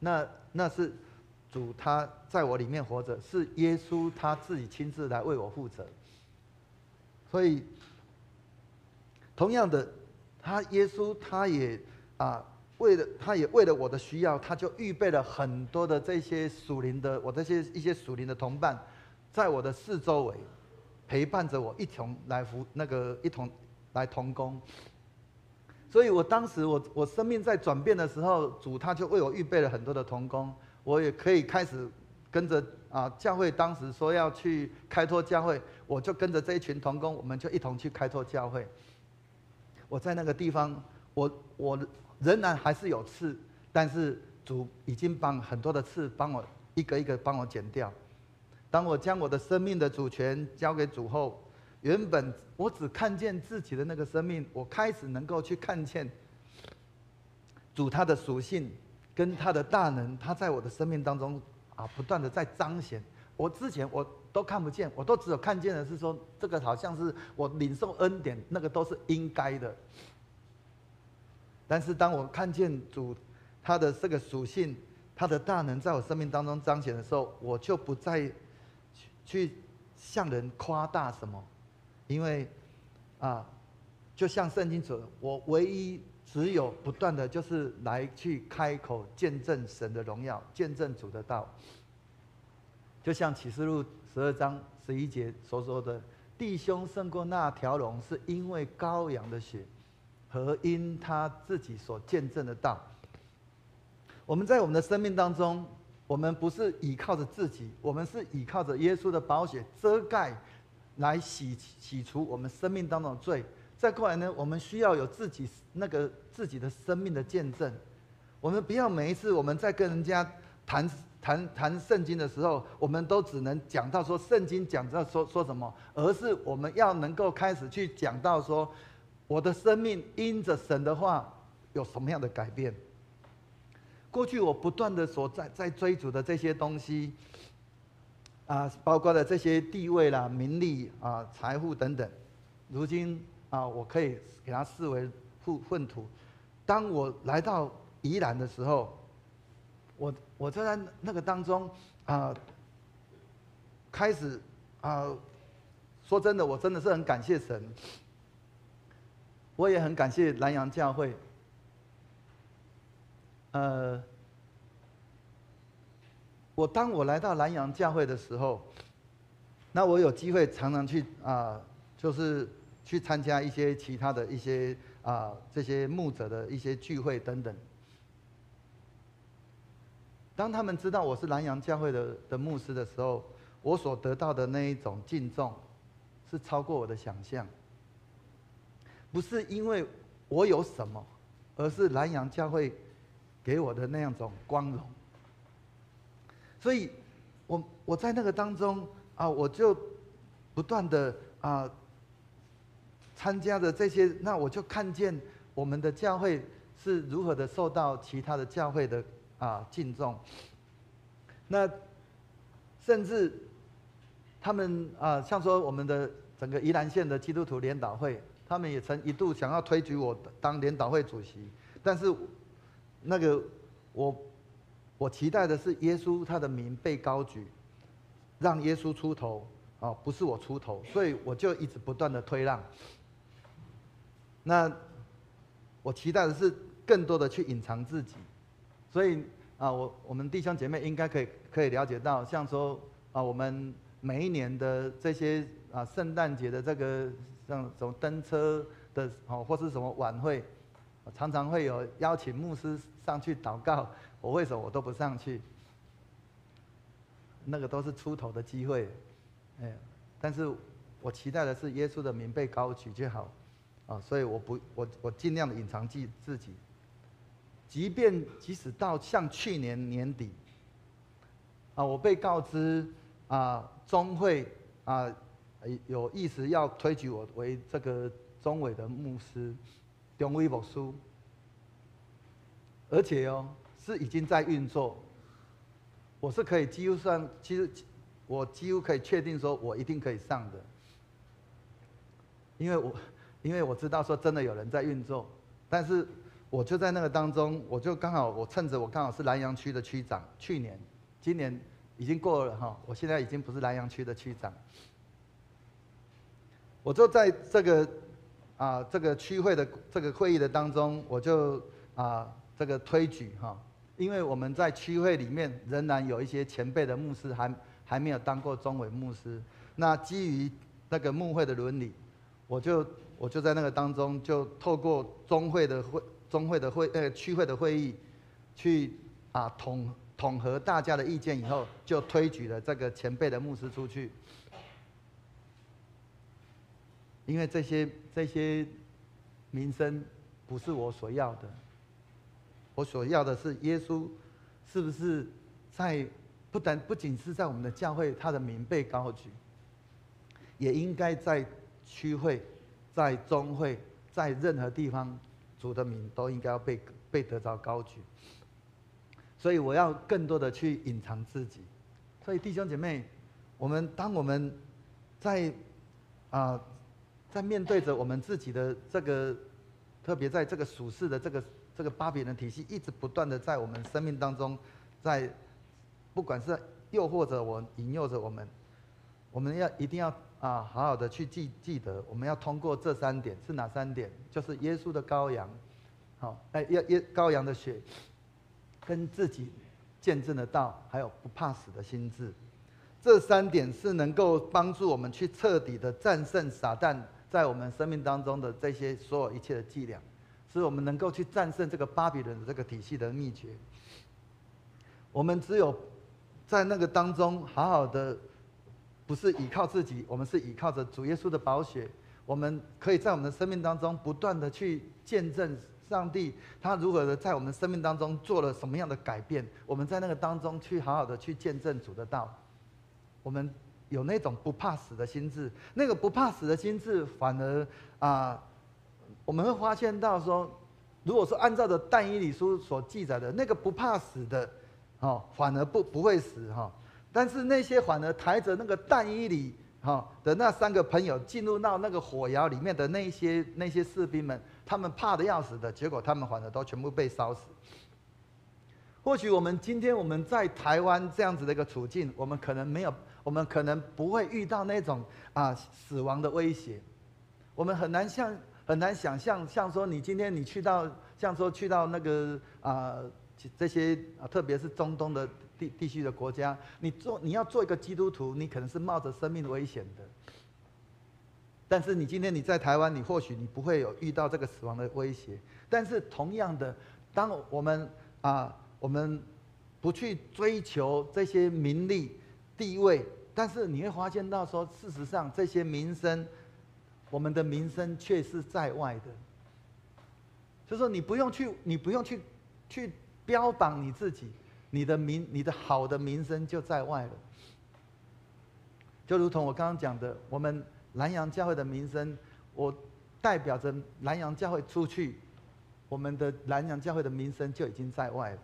了。那是主他在我里面活着，是耶稣他自己亲自来为我负责。所以，同样的，耶稣他也为了我的需要，他就预备了很多的这些属灵的一些属灵的同伴，在我的四周围陪伴着我一同来同工。所以我当时我生命在转变的时候，主他就为我预备了很多的同工，我也可以开始跟着教会当时说要去开拓教会，我就跟着这一群同工，我们就一同去开拓教会。我在那个地方，我仍然还是有刺，但是主已经帮很多的刺帮我一个一个帮我剪掉。当我将我的生命的主权交给主后，原本我只看见自己的那个生命，我开始能够去看见主他的属性跟他的大能，他在我的生命当中不断的在彰显。我之前我都看不见，我都只有看见的是说，这个好像是我领受恩典，那个都是应该的。但是当我看见主他的这个属性，他的大能在我生命当中彰显的时候，我就不再去向人夸大什么，因为就像圣经说，我唯一只有不断的就是来去开口见证神的荣耀，见证主的道。就像启示录12章11节所说的，弟兄胜过那条龙，是因为羔羊的血和因他自己所见证的道。我们在我们的生命当中，我们不是依靠着自己，我们是依靠着耶稣的宝血遮盖，来洗除我们生命当中的罪。再过来呢，我们需要有自己的生命的见证。我们不要每一次我们在跟人家谈圣经的时候，我们都只能讲到说圣经讲到说什么，而是我们要能够开始去讲到说，我的生命因着神的话有什么样的改变。过去我不断的在追逐的这些东西包括了这些地位啦、名利财富等等，如今我可以给它视为粪土。当我来到宜兰的时候，我就在那个当中开始说真的，我真的是很感谢神，我也很感谢南洋教会。当我来到南洋教会的时候，那我有机会常常去就是去参加一些其他的一些这些牧者的一些聚会等等。当他们知道我是南洋教会的牧师的时候，我所得到的那一种敬重，是超过我的想象。不是因为我有什么，而是南洋教会给我的那样种光荣。所以我在那个当中我就不断的参加的这些，那我就看见我们的教会是如何的受到其他的教会的敬重。那甚至他们像说我们的整个宜兰县的基督徒联导会，他们也曾一度想要推举我当联导会主席，但是那个我期待的是耶稣他的名被高举，让耶稣出头不是我出头，所以我就一直不断的推让。那我期待的是更多的去隐藏自己，所以我们弟兄姐妹应该可以了解到，像说我们每一年的这些圣诞节的这个像什么登车的或是什么晚会，常常会有邀请牧师上去祷告，我为什么我都不上去？那个都是出头的机会，但是我期待的是耶稣的名被高举就好，所以我尽量的隐藏自己。即使到像去年年底，我被告知中会有意思要推举我为这个中委的牧师，中委牧师，而且是已经在运作，我是可以几乎上，其实我几乎可以确定说我一定可以上的，因为我知道说真的有人在运作，但是我就在那个当中，我就刚好趁着我刚好是南阳区的区长，今年已经过了哈，我现在已经不是南阳区的区长，我就在这个区会的这个会议的当中，我就这个推举哈，因为我们在区会里面仍然有一些前辈的牧师还没有当过中委牧师，那基于那个牧会的伦理，我就在那个当中就透过区会的会议去统合大家的意见以后，就推举了这个前辈的牧师出去。因为这些名声不是我所要的，我所要的是耶稣是不是在不仅是在我们的教会，他的名被高举，也应该在区会、在中会、在任何地方，主的名都应该要被得着高举。所以我要更多的去隐藏自己。所以弟兄姐妹，当我们在面对着我们自己的这个，特别在这个属世的这个巴比伦体系，一直不断的在我们生命当中，不管是诱惑着我、引诱着我们一定要好好的去记得，我们要通过这3点，是哪3点？就是耶稣的羔羊，羔羊的血，跟自己见证的道，还有不怕死的心志。这3点是能够帮助我们去彻底的战胜撒旦在我们生命当中的这些所有一切的伎俩，使我们能够去战胜这个巴比伦的这个体系的秘诀。我们只有在那个当中好好的，不是依靠自己，我们是依靠着主耶稣的宝血，我们可以在我们的生命当中不断的去见证上帝他如何的在我们生命当中做了什么样的改变，我们在那个当中去好好的去见证主的道。我们有那种不怕死的心志，那个不怕死的心志，反而我们会发现到说，如果说按照着但以理书所记载的那个不怕死的，反而不会死哈。但是那些反而抬着那个但以理的那3个朋友进入到那个火窑里面的那些士兵们，他们怕得要死的，结果他们反而都全部被烧死。或许今天我们在台湾这样子的一个处境，我们可能不会遇到那种死亡的威胁，我们很难想象，像说你今天你去到那个这些特别是中东的地区的国家，你要做一个基督徒，你可能是冒着生命危险的。但是今天你在台湾，或许你不会有遇到这个死亡的威胁。但是同样的，当我们不去追求这些名利地位，但是你会发现到说，事实上这些名声，我们的名声却是在外的。就是说你不用去标榜你自己，你的好的名声就在外了。就如同我刚刚讲的，我们南洋教会的名声，我代表着南洋教会出去，我们的南洋教会的名声就已经在外了。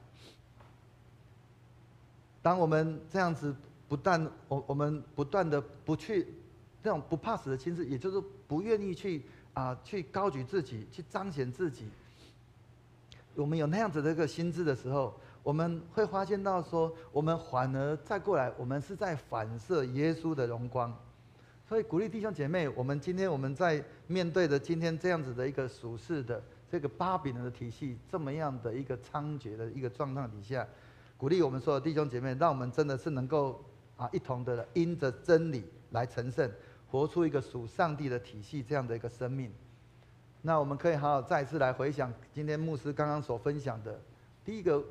当我们这样子我们不断的不去那种不怕死的心志，也就是不愿意去高举自己，去彰显自己。我们有那样子的一个心志的时候，我们会发现到说，我们反而再过来，我们是在反射耶稣的荣光。所以鼓励弟兄姐妹，今天我们在面对着今天这样子的一个属世的这个巴比伦的体系，这么样的一个猖獗的一个状况底下，鼓励我们所有弟兄姐妹，让我们真的是能够一同的因着真理来成圣，活出一个属上帝的体系这样的一个生命。那我们可以好好再次来回想今天牧师刚刚所分享的，第一个，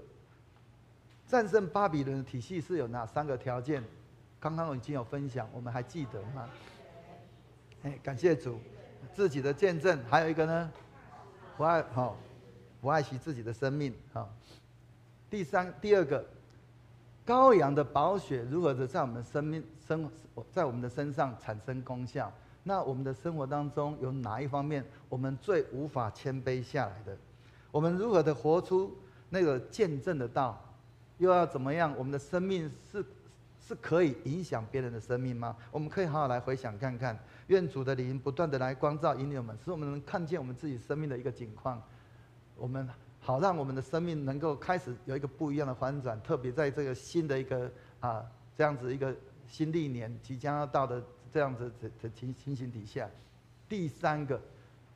战胜巴比伦的体系是有哪3个条件？刚刚我已经有分享，我们还记得吗？感谢主，自己的见证，还有一个呢，不爱惜自己的生命。第二个，羔羊的宝血如何的在我们在我们的身上产生功效？那我们的生活当中有哪一方面我们最无法谦卑下来的？我们如何的活出那个见证的道？又要怎么样？我们的生命是可以影响别人的生命吗？我们可以好好来回想看看。愿主的灵不断的来光照引领我们，使我们能看见我们自己生命的一个景况。我们好让我们的生命能够开始有一个不一样的翻转，特别在这个新的一个这样子一个新历年即将要到的这样子的情形底下。第三个，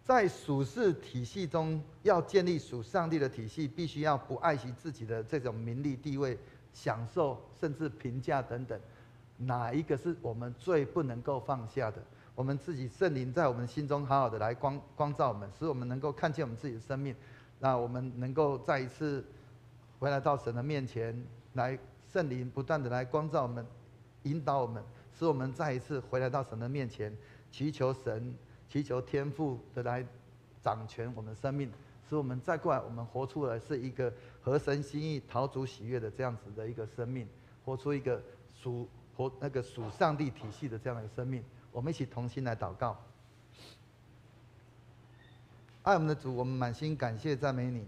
在属世体系中要建立属上帝的体系，必须要不爱惜自己的这种名利地位、享受甚至评价等等。哪一个是我们最不能够放下的？我们自己圣灵在我们心中好好的来光照我们，使我们能够看见我们自己的生命，那我们能够再一次回来到神的面前来，圣灵不断的来光照我们，引导我们，使我们再一次回来到神的面前，祈求神、祈求天父的来掌权我们的生命，使我们再过来，我们活出来是一个合神心意、讨主喜悦的这样子的一个生命，活出一个属上帝体系的这样的一个生命。我们一起同心来祷告。爱我们的主，我们满心感谢赞美你。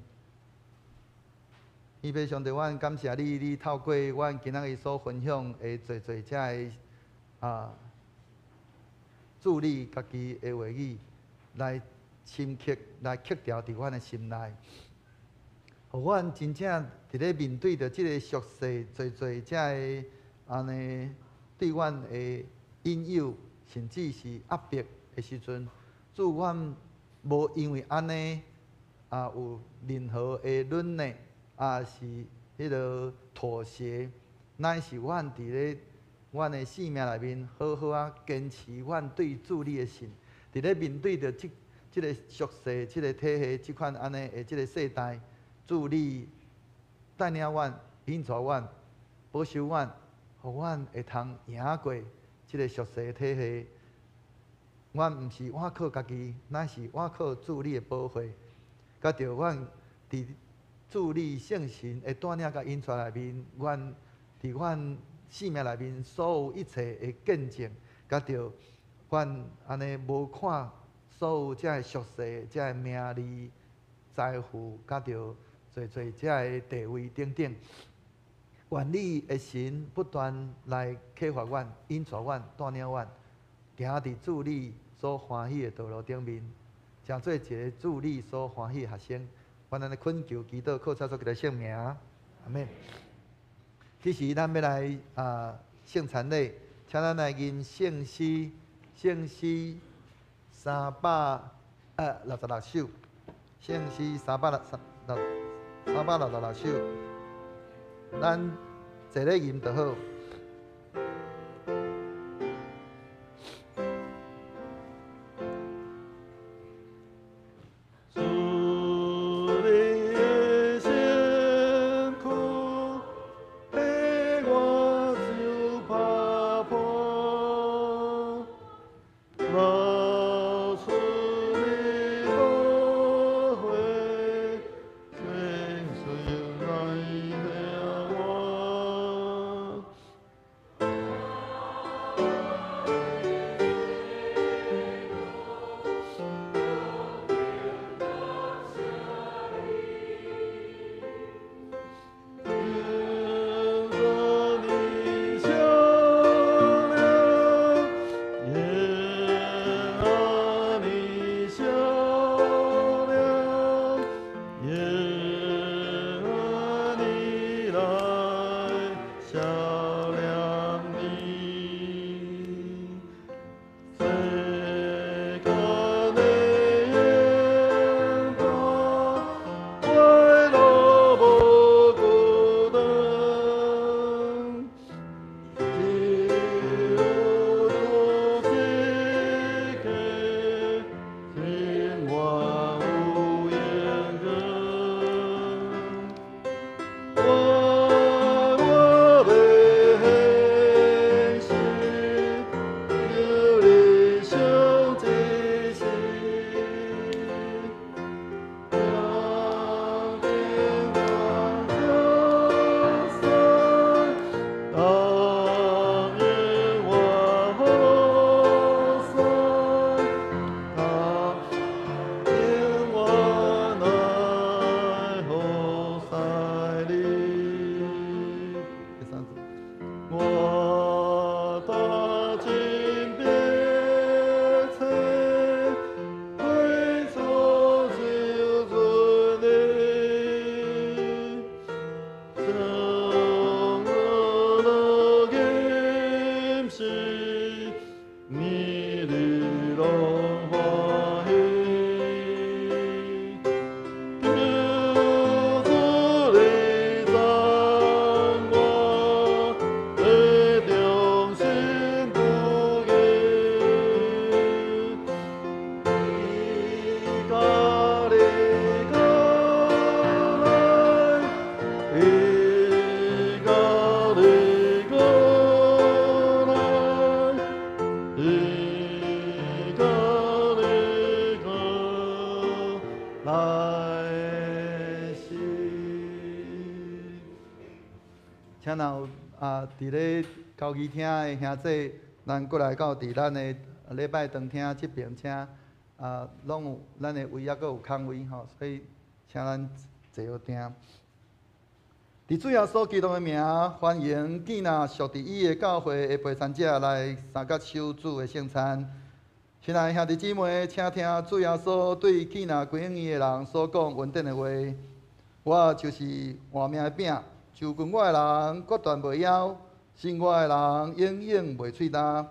伊非上帝，我感谢你，你透过我今仔日所分享的最这的助力家己的话语，来深刻来刻掉伫阮的心内，互阮真正伫咧面对着即个俗世最这的安尼对阮的引诱，甚至是压迫的时阵，主阮无因为安尼有任何的忍耐，是迄个妥协，乃是阮伫咧阮的生命内面好好坚持阮对主你的信，伫咧面对着即个俗世、即个体系、即款安尼的即个世代，主你带领阮、引导阮、保守阮，互阮会通赢过即个俗世的体系。阮毋是我靠家己，乃是我靠主你的保护，甲着阮伫主你圣神的带领甲引导内面，阮伫阮生命内面所有一切的见证，甲着阮安尼无看所有遮的俗世、遮的名利、财富，甲着侪遮的地位等等。愿你的神不断来启发阮、引导阮、带领阮，行伫主你所欢喜的道路顶面，成做一个主你所欢喜的学生。阮安尼恳求祈祷，靠操作佢的圣名，阿免。这时咱要来圣餐礼，请咱来吟圣诗366首，圣诗366首，咱坐咧吟就好。请若有伫咧交易厅的兄弟，咱过来到伫咱的礼拜堂厅这边，请拢有咱的位，抑阁有空位吼，所以请咱坐好听。伫主耶稣基督的名，欢迎见那属伫伊的教会的陪参者来参加守主的圣餐。亲爱兄弟姊妹，请听主耶稣对见那归向伊的人所讲稳定的话：我就是活命的饼，就近我的人决断袂枵，信我的人永远袂喙焦。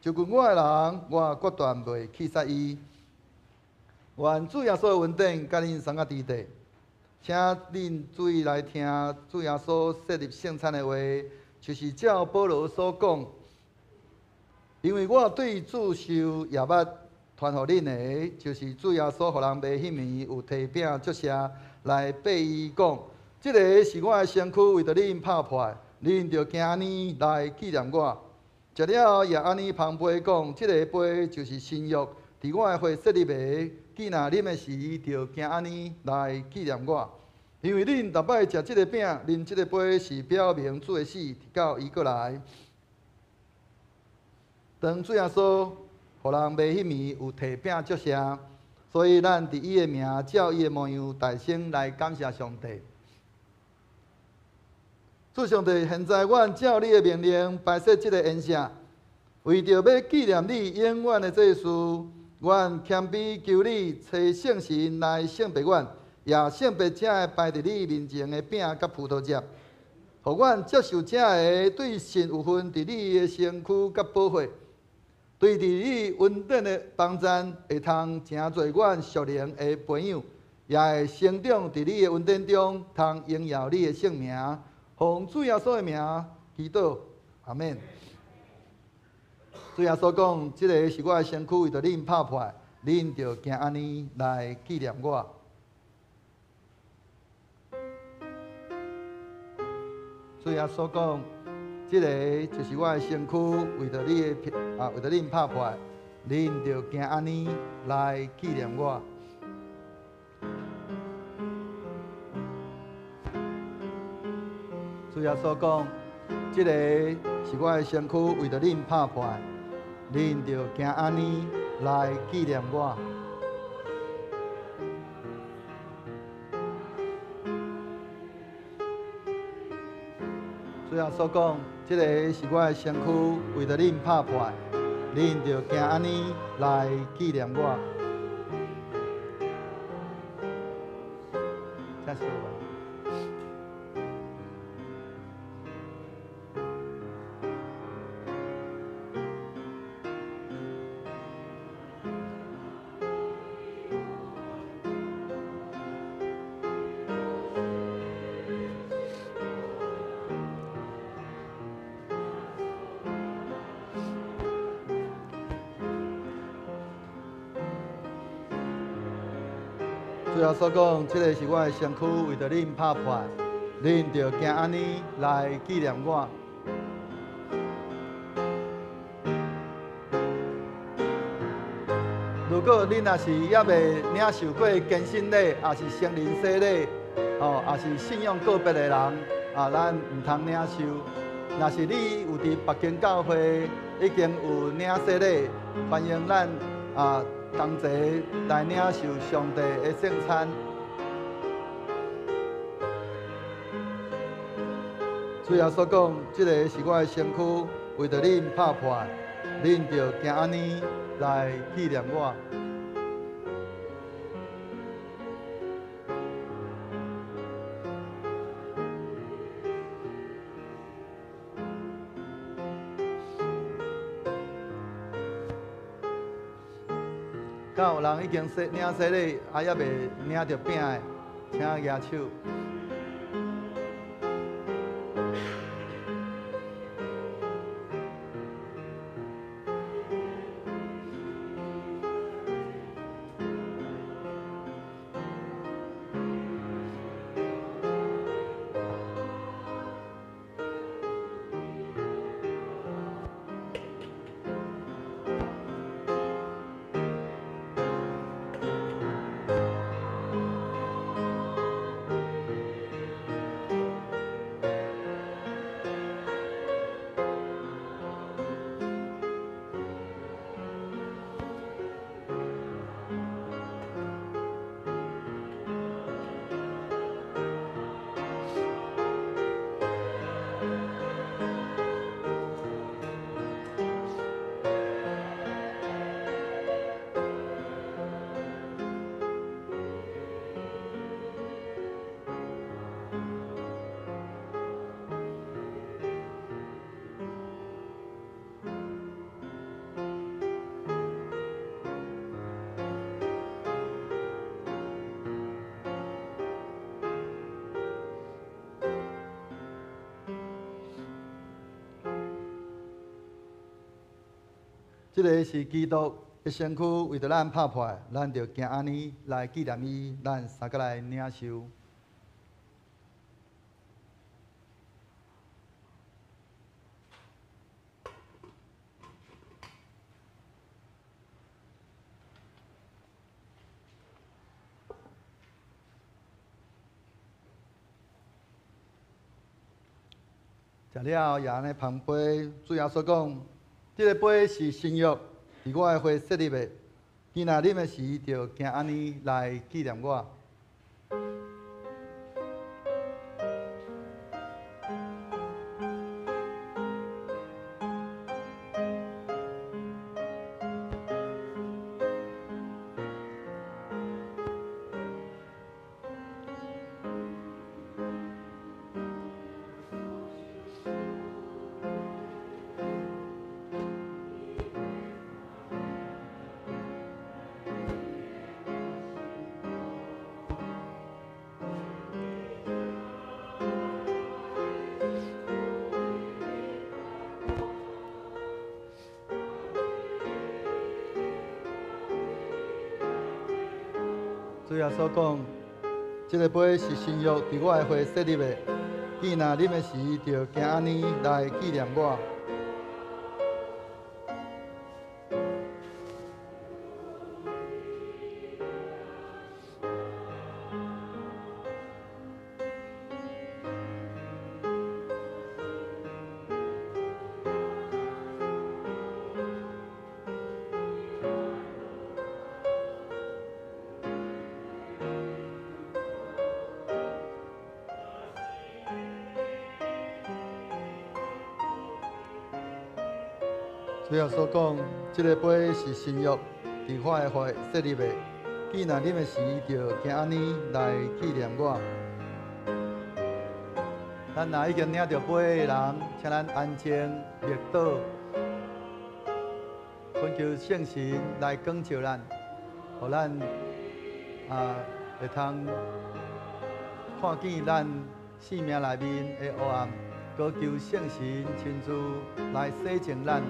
就近我的人，我决断袂弃杀伊。愿主耶稣的稳定甲恁相甲伫地。请恁注意来听主耶稣设立圣餐的话，就是照保罗所讲，因为我对主受业捌传互恁的，就是主耶稣互人卖迄暝有提饼祝谢来爬伊讲，即个是我的身躯为着恁拍破，恁着行安尼来纪念我。食了后也安尼旁杯讲，即个杯就是新约，伫我的血设立的。既若啉的时，就行安尼来纪念我，因为恁逐摆食即个饼、啉即个杯，是表明主的死，直到伊过来。当主耶稣互人卖迄暝有提饼祝谢，所以咱伫伊的名，照伊的模样，大声来感谢上帝。主上帝，现在阮照你的命令摆设即个宴席，为着要纪念你永远的这事。阮谦卑求你找圣神来圣别阮，也圣别这个摆伫你面前的饼甲葡萄汁，互阮接受这个对神有份伫你的身躯甲保护，对伫你稳定的帮赞，会通诚做阮属灵的朋友，也会成长伫你的稳定中，通荣耀你的圣名。奉主耶稣的名祈祷，阿免。主耶稣讲，即个是我的身躯，为着恁拍破，恁着行安尼来纪念我。主耶稣讲，即个就是我的身躯，为着你的为着恁拍破，恁着行安尼来纪念我。主耶稣讲，即个是我的身躯，为着恁拍破。恁着行安尼来纪念我。主耶稣讲，即个是我的身躯，为着恁拍破，恁着行安尼来纪念我。这是我。主耶稣讲，即个是我的身躯，为着恁拍破，恁着行安尼来纪念我。如果恁若是还未领受过更新礼，也是圣灵洗礼，也是信仰个别的人，咱唔通领受。若是你有伫北京教会已经有领洗礼，欢迎咱同齐来领受上帝的圣餐。主耶稣讲，即个是我的身躯，为着恁拍破，恁着行安尼来纪念我。敢有人已经领洗礼，还未领着饼的，请举手。这个是基督的身躯为着咱拍破，咱就行安尼来纪念伊，咱三个来领受。食了后，也安尼捧杯，主要所讲，这个杯是新约，伫我的血设立的。今仔啉的时，就行安尼来纪念我。主要所讲，这个杯是新约伫我的血设立的。今仔啉的时，就行安尼来纪念我。主要所讲，这个杯是新约伫我的血设立的。今仔啉的时，就行安尼来纪念我。咱若已经领着杯的人，请咱安静默祷，恳求圣神来光照咱，互咱会通看见咱生命内面的黑暗，高求圣神亲自来洗净咱。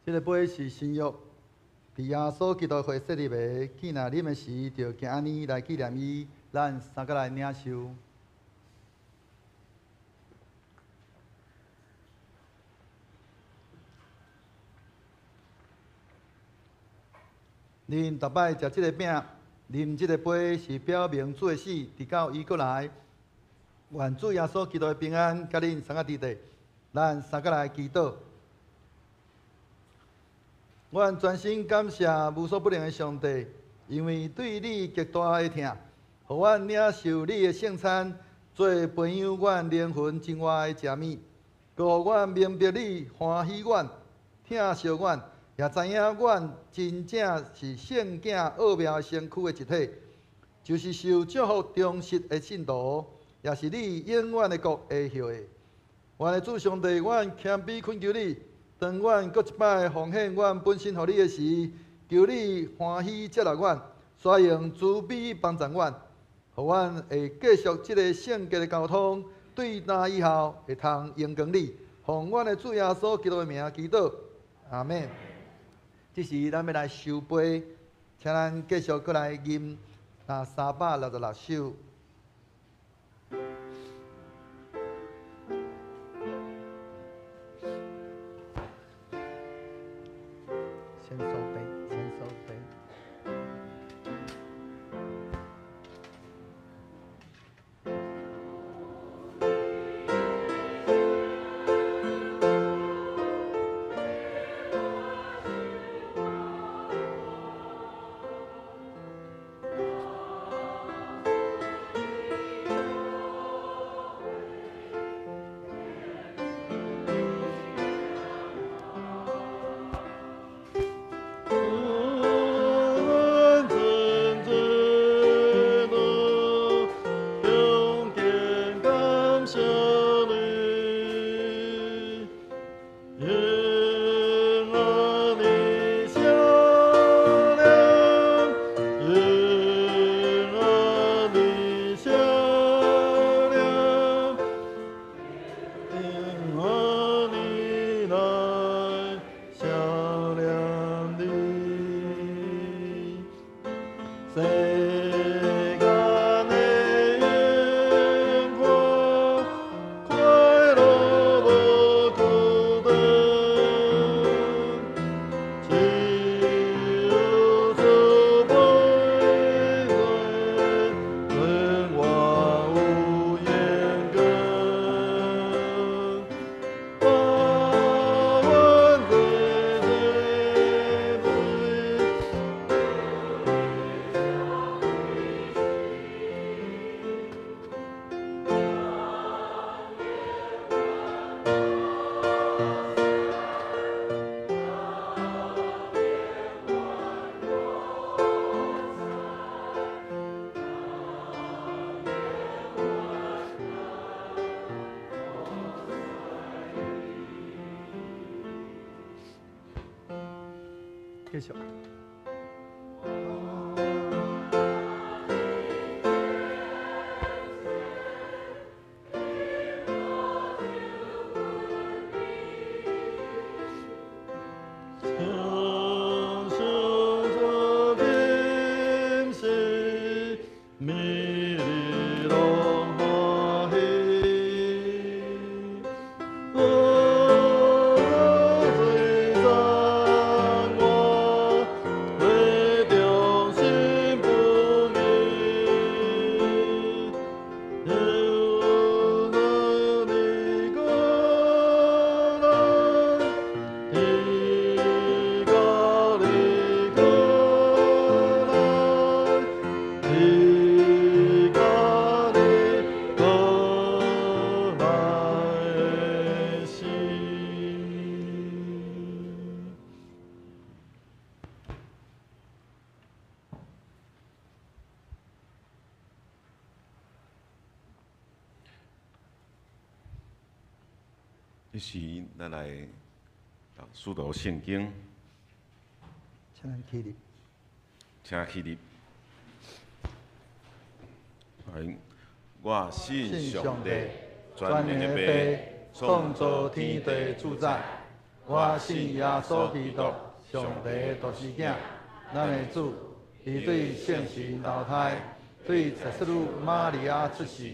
这个杯是新约，伫耶稣基督会设立的。今仔啉的时，就行安尼来纪念伊，咱三个来领受。恁逐摆食这个饼，啉这个杯，是表明主的死，直到伊过来。愿主耶稣基督的平安，甲恁三个伫地。咱三个来祈祷。阮全心感谢无所不能的上帝，因为对你极大的疼，互阮领受你的圣餐，做培养阮灵魂精华的食物，互阮明白你欢喜阮、疼惜阮，也知影阮真正是圣境奥妙身躯的一体，就是受祝福忠实的信徒，也是你永远的国的后裔。愿的主上帝，阮谦卑恳求你。当阮搁一摆奉献阮本身予你的时，求你欢喜接纳阮，使用慈悲帮助阮，互阮会继续这个圣洁的交通，对答以后会通应光你。奉阮的主耶稣基督的名祈祷，阿免。这时咱要来收杯，请咱继续过来吟366首。先收杯，先收杯。继续。这时，咱来读读圣经，请咱起立。请起立。我信上帝，全能的父，创造天地主宰。我信耶稣基督，上帝独生子，咱的主，伊对圣神投胎，对十四女玛利亚出世，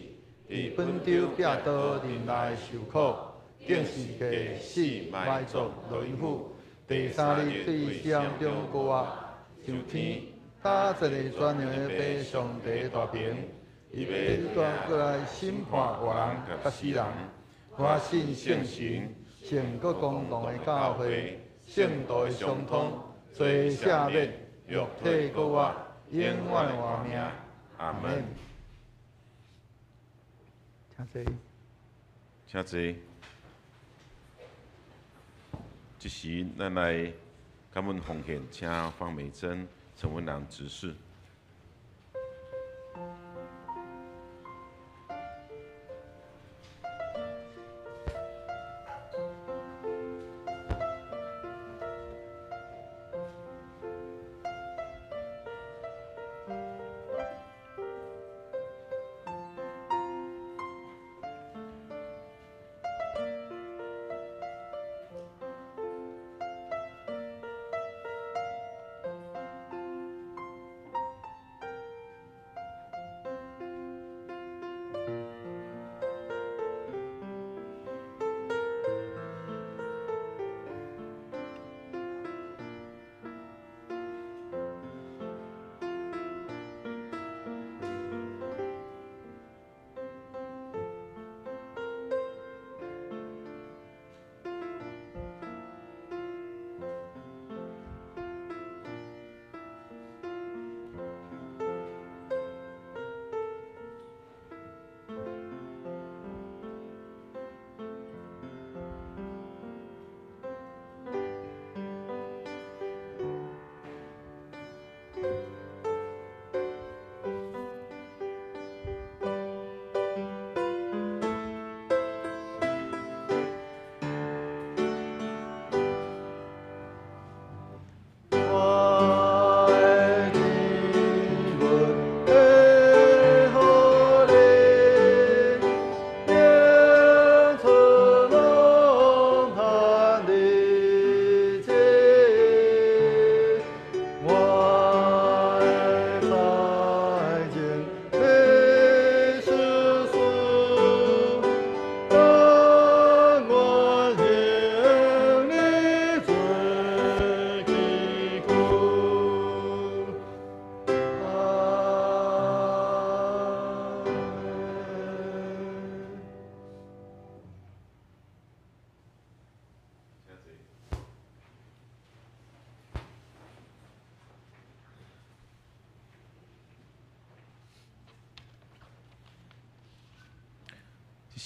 伫本州壁刀林内受苦。竟是个死埋葬轮毂，第三日对死人中高活上天，打一个全能的父上帝大平，伊要转过来审判活人甲死人。我信圣神，圣国公堂的教会，圣道的相通，罪赦免，肉体高活，永远活命。阿门。请坐。请坐。这时，咱来感恩奉献，请方美珍、陈文郎执事。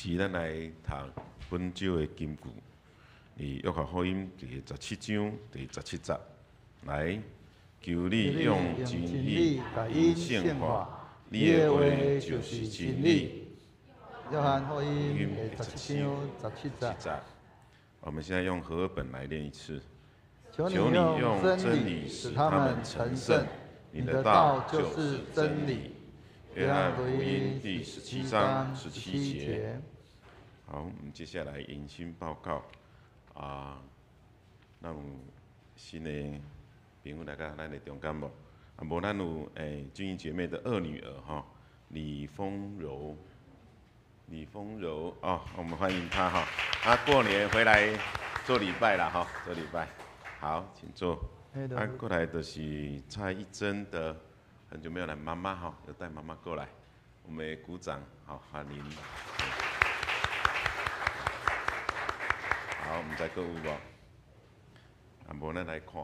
是咱来读本周的金句，以约翰福音第17章第17节来，求你用真理把因圣化，你的话就是真理。约翰福音第17章17节。我们现在用和合本来念一次。求你用真理使他们成圣，你的道就是真理。约翰福音第17章17节。好，我们接下来迎新报告咱有新的朋友来到咱的中间无？无咱有军营姐妹的二女儿李丰柔我们欢迎她她过年回来做礼拜啦做礼拜。好，请坐。过来的是蔡一珍的，很久没有来妈妈要带妈妈过来，我们鼓掌欢迎。好，我们再购物吧。无咱来看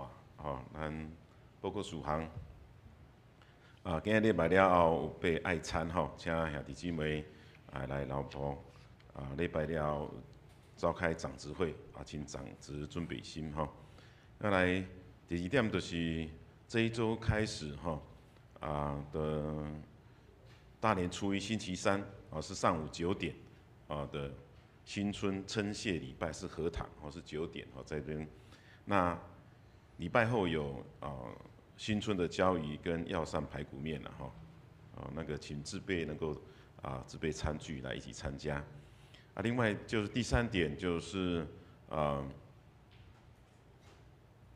咱报告事项。今日礼拜了后有备爱餐请兄弟姊妹来老婆礼拜了后召开长执会请长执准备心再来第二点就是这一周开始的大年初一星期三是上午9点的新春称谢礼拜是合堂是9点在这边。那礼拜后有新春的椒鱼跟药膳排骨面那个请自备能够自备餐具来一起参加另外就是第3点就是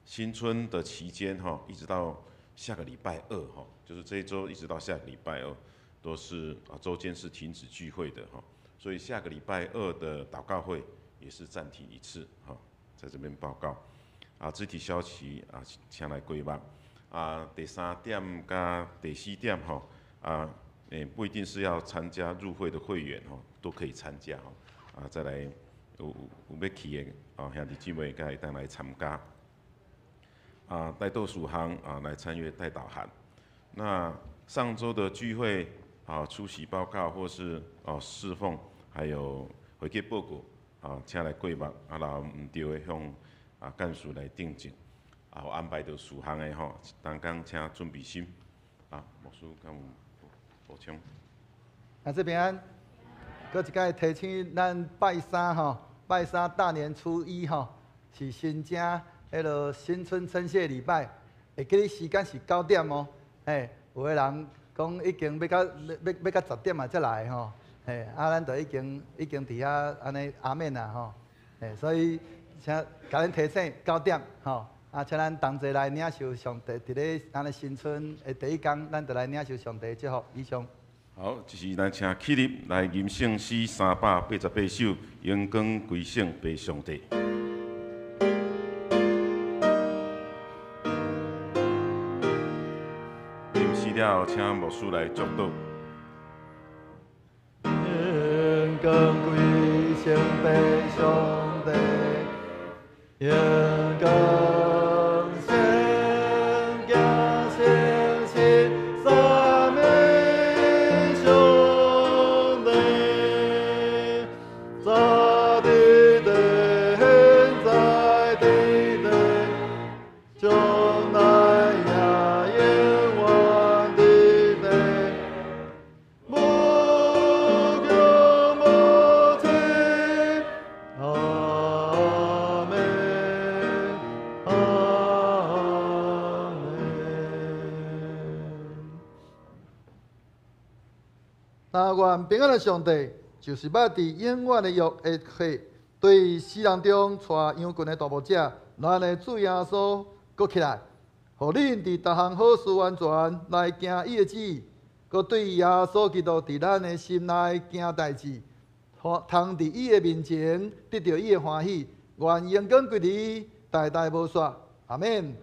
新春的期间一直到下个礼拜2就是这一周一直到下个礼拜2都是周间是停止聚会的所以下个礼拜2的祷告会也是暂停一次在这边报告肢体消息请来规划第3点加第4点不一定是要参加入会的会员都可以参加再来有要去的兄弟姊妹可以当来参加带豆属行来参阅带导函。那上周的聚会出席报告或是侍奉，还有会计报告请来过目然后唔对的向干事来订正有安排到属行的当天请准备心牧师敢有补充？这边搁一摆提醒咱拜三拜三大年初一是新正迄落新春称谢礼拜，会记得时间是9点有个人讲已经要到10点才来咱就已经伫遐安尼阿免啦所以请甲咱提醒9点请咱同齐来领受上帝伫咧安尼新春的第一天，咱就来领受上帝的祝福。以上。好，就是咱请起立来吟圣诗388首，荣光归圣俾上帝。吟诗了后，请牧师来祝祷。荣光归圣俾上帝，荣光。愿平安的上帝，就是捌伫永远的约的契，对死人中带羊群的大牧者，咱的主耶稣搁起来，互恁伫逐项好事完全来行伊的旨意，搁对耶稣基督伫咱的心内行代志，通伫伊的面前得到伊的欢喜，愿荣光归你，代代无煞。阿免。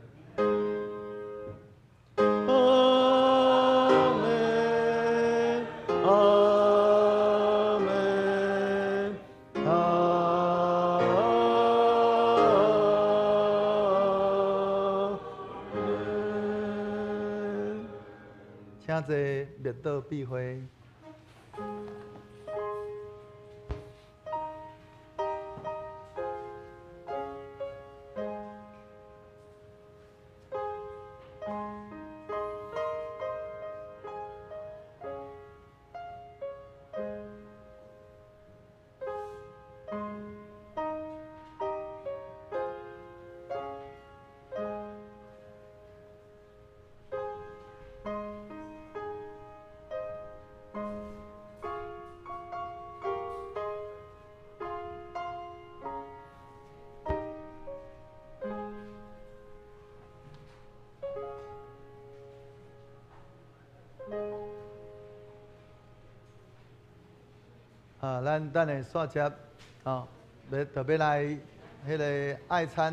请坐，灭道避讳。咱等下煞接，要特别来迄个爱餐。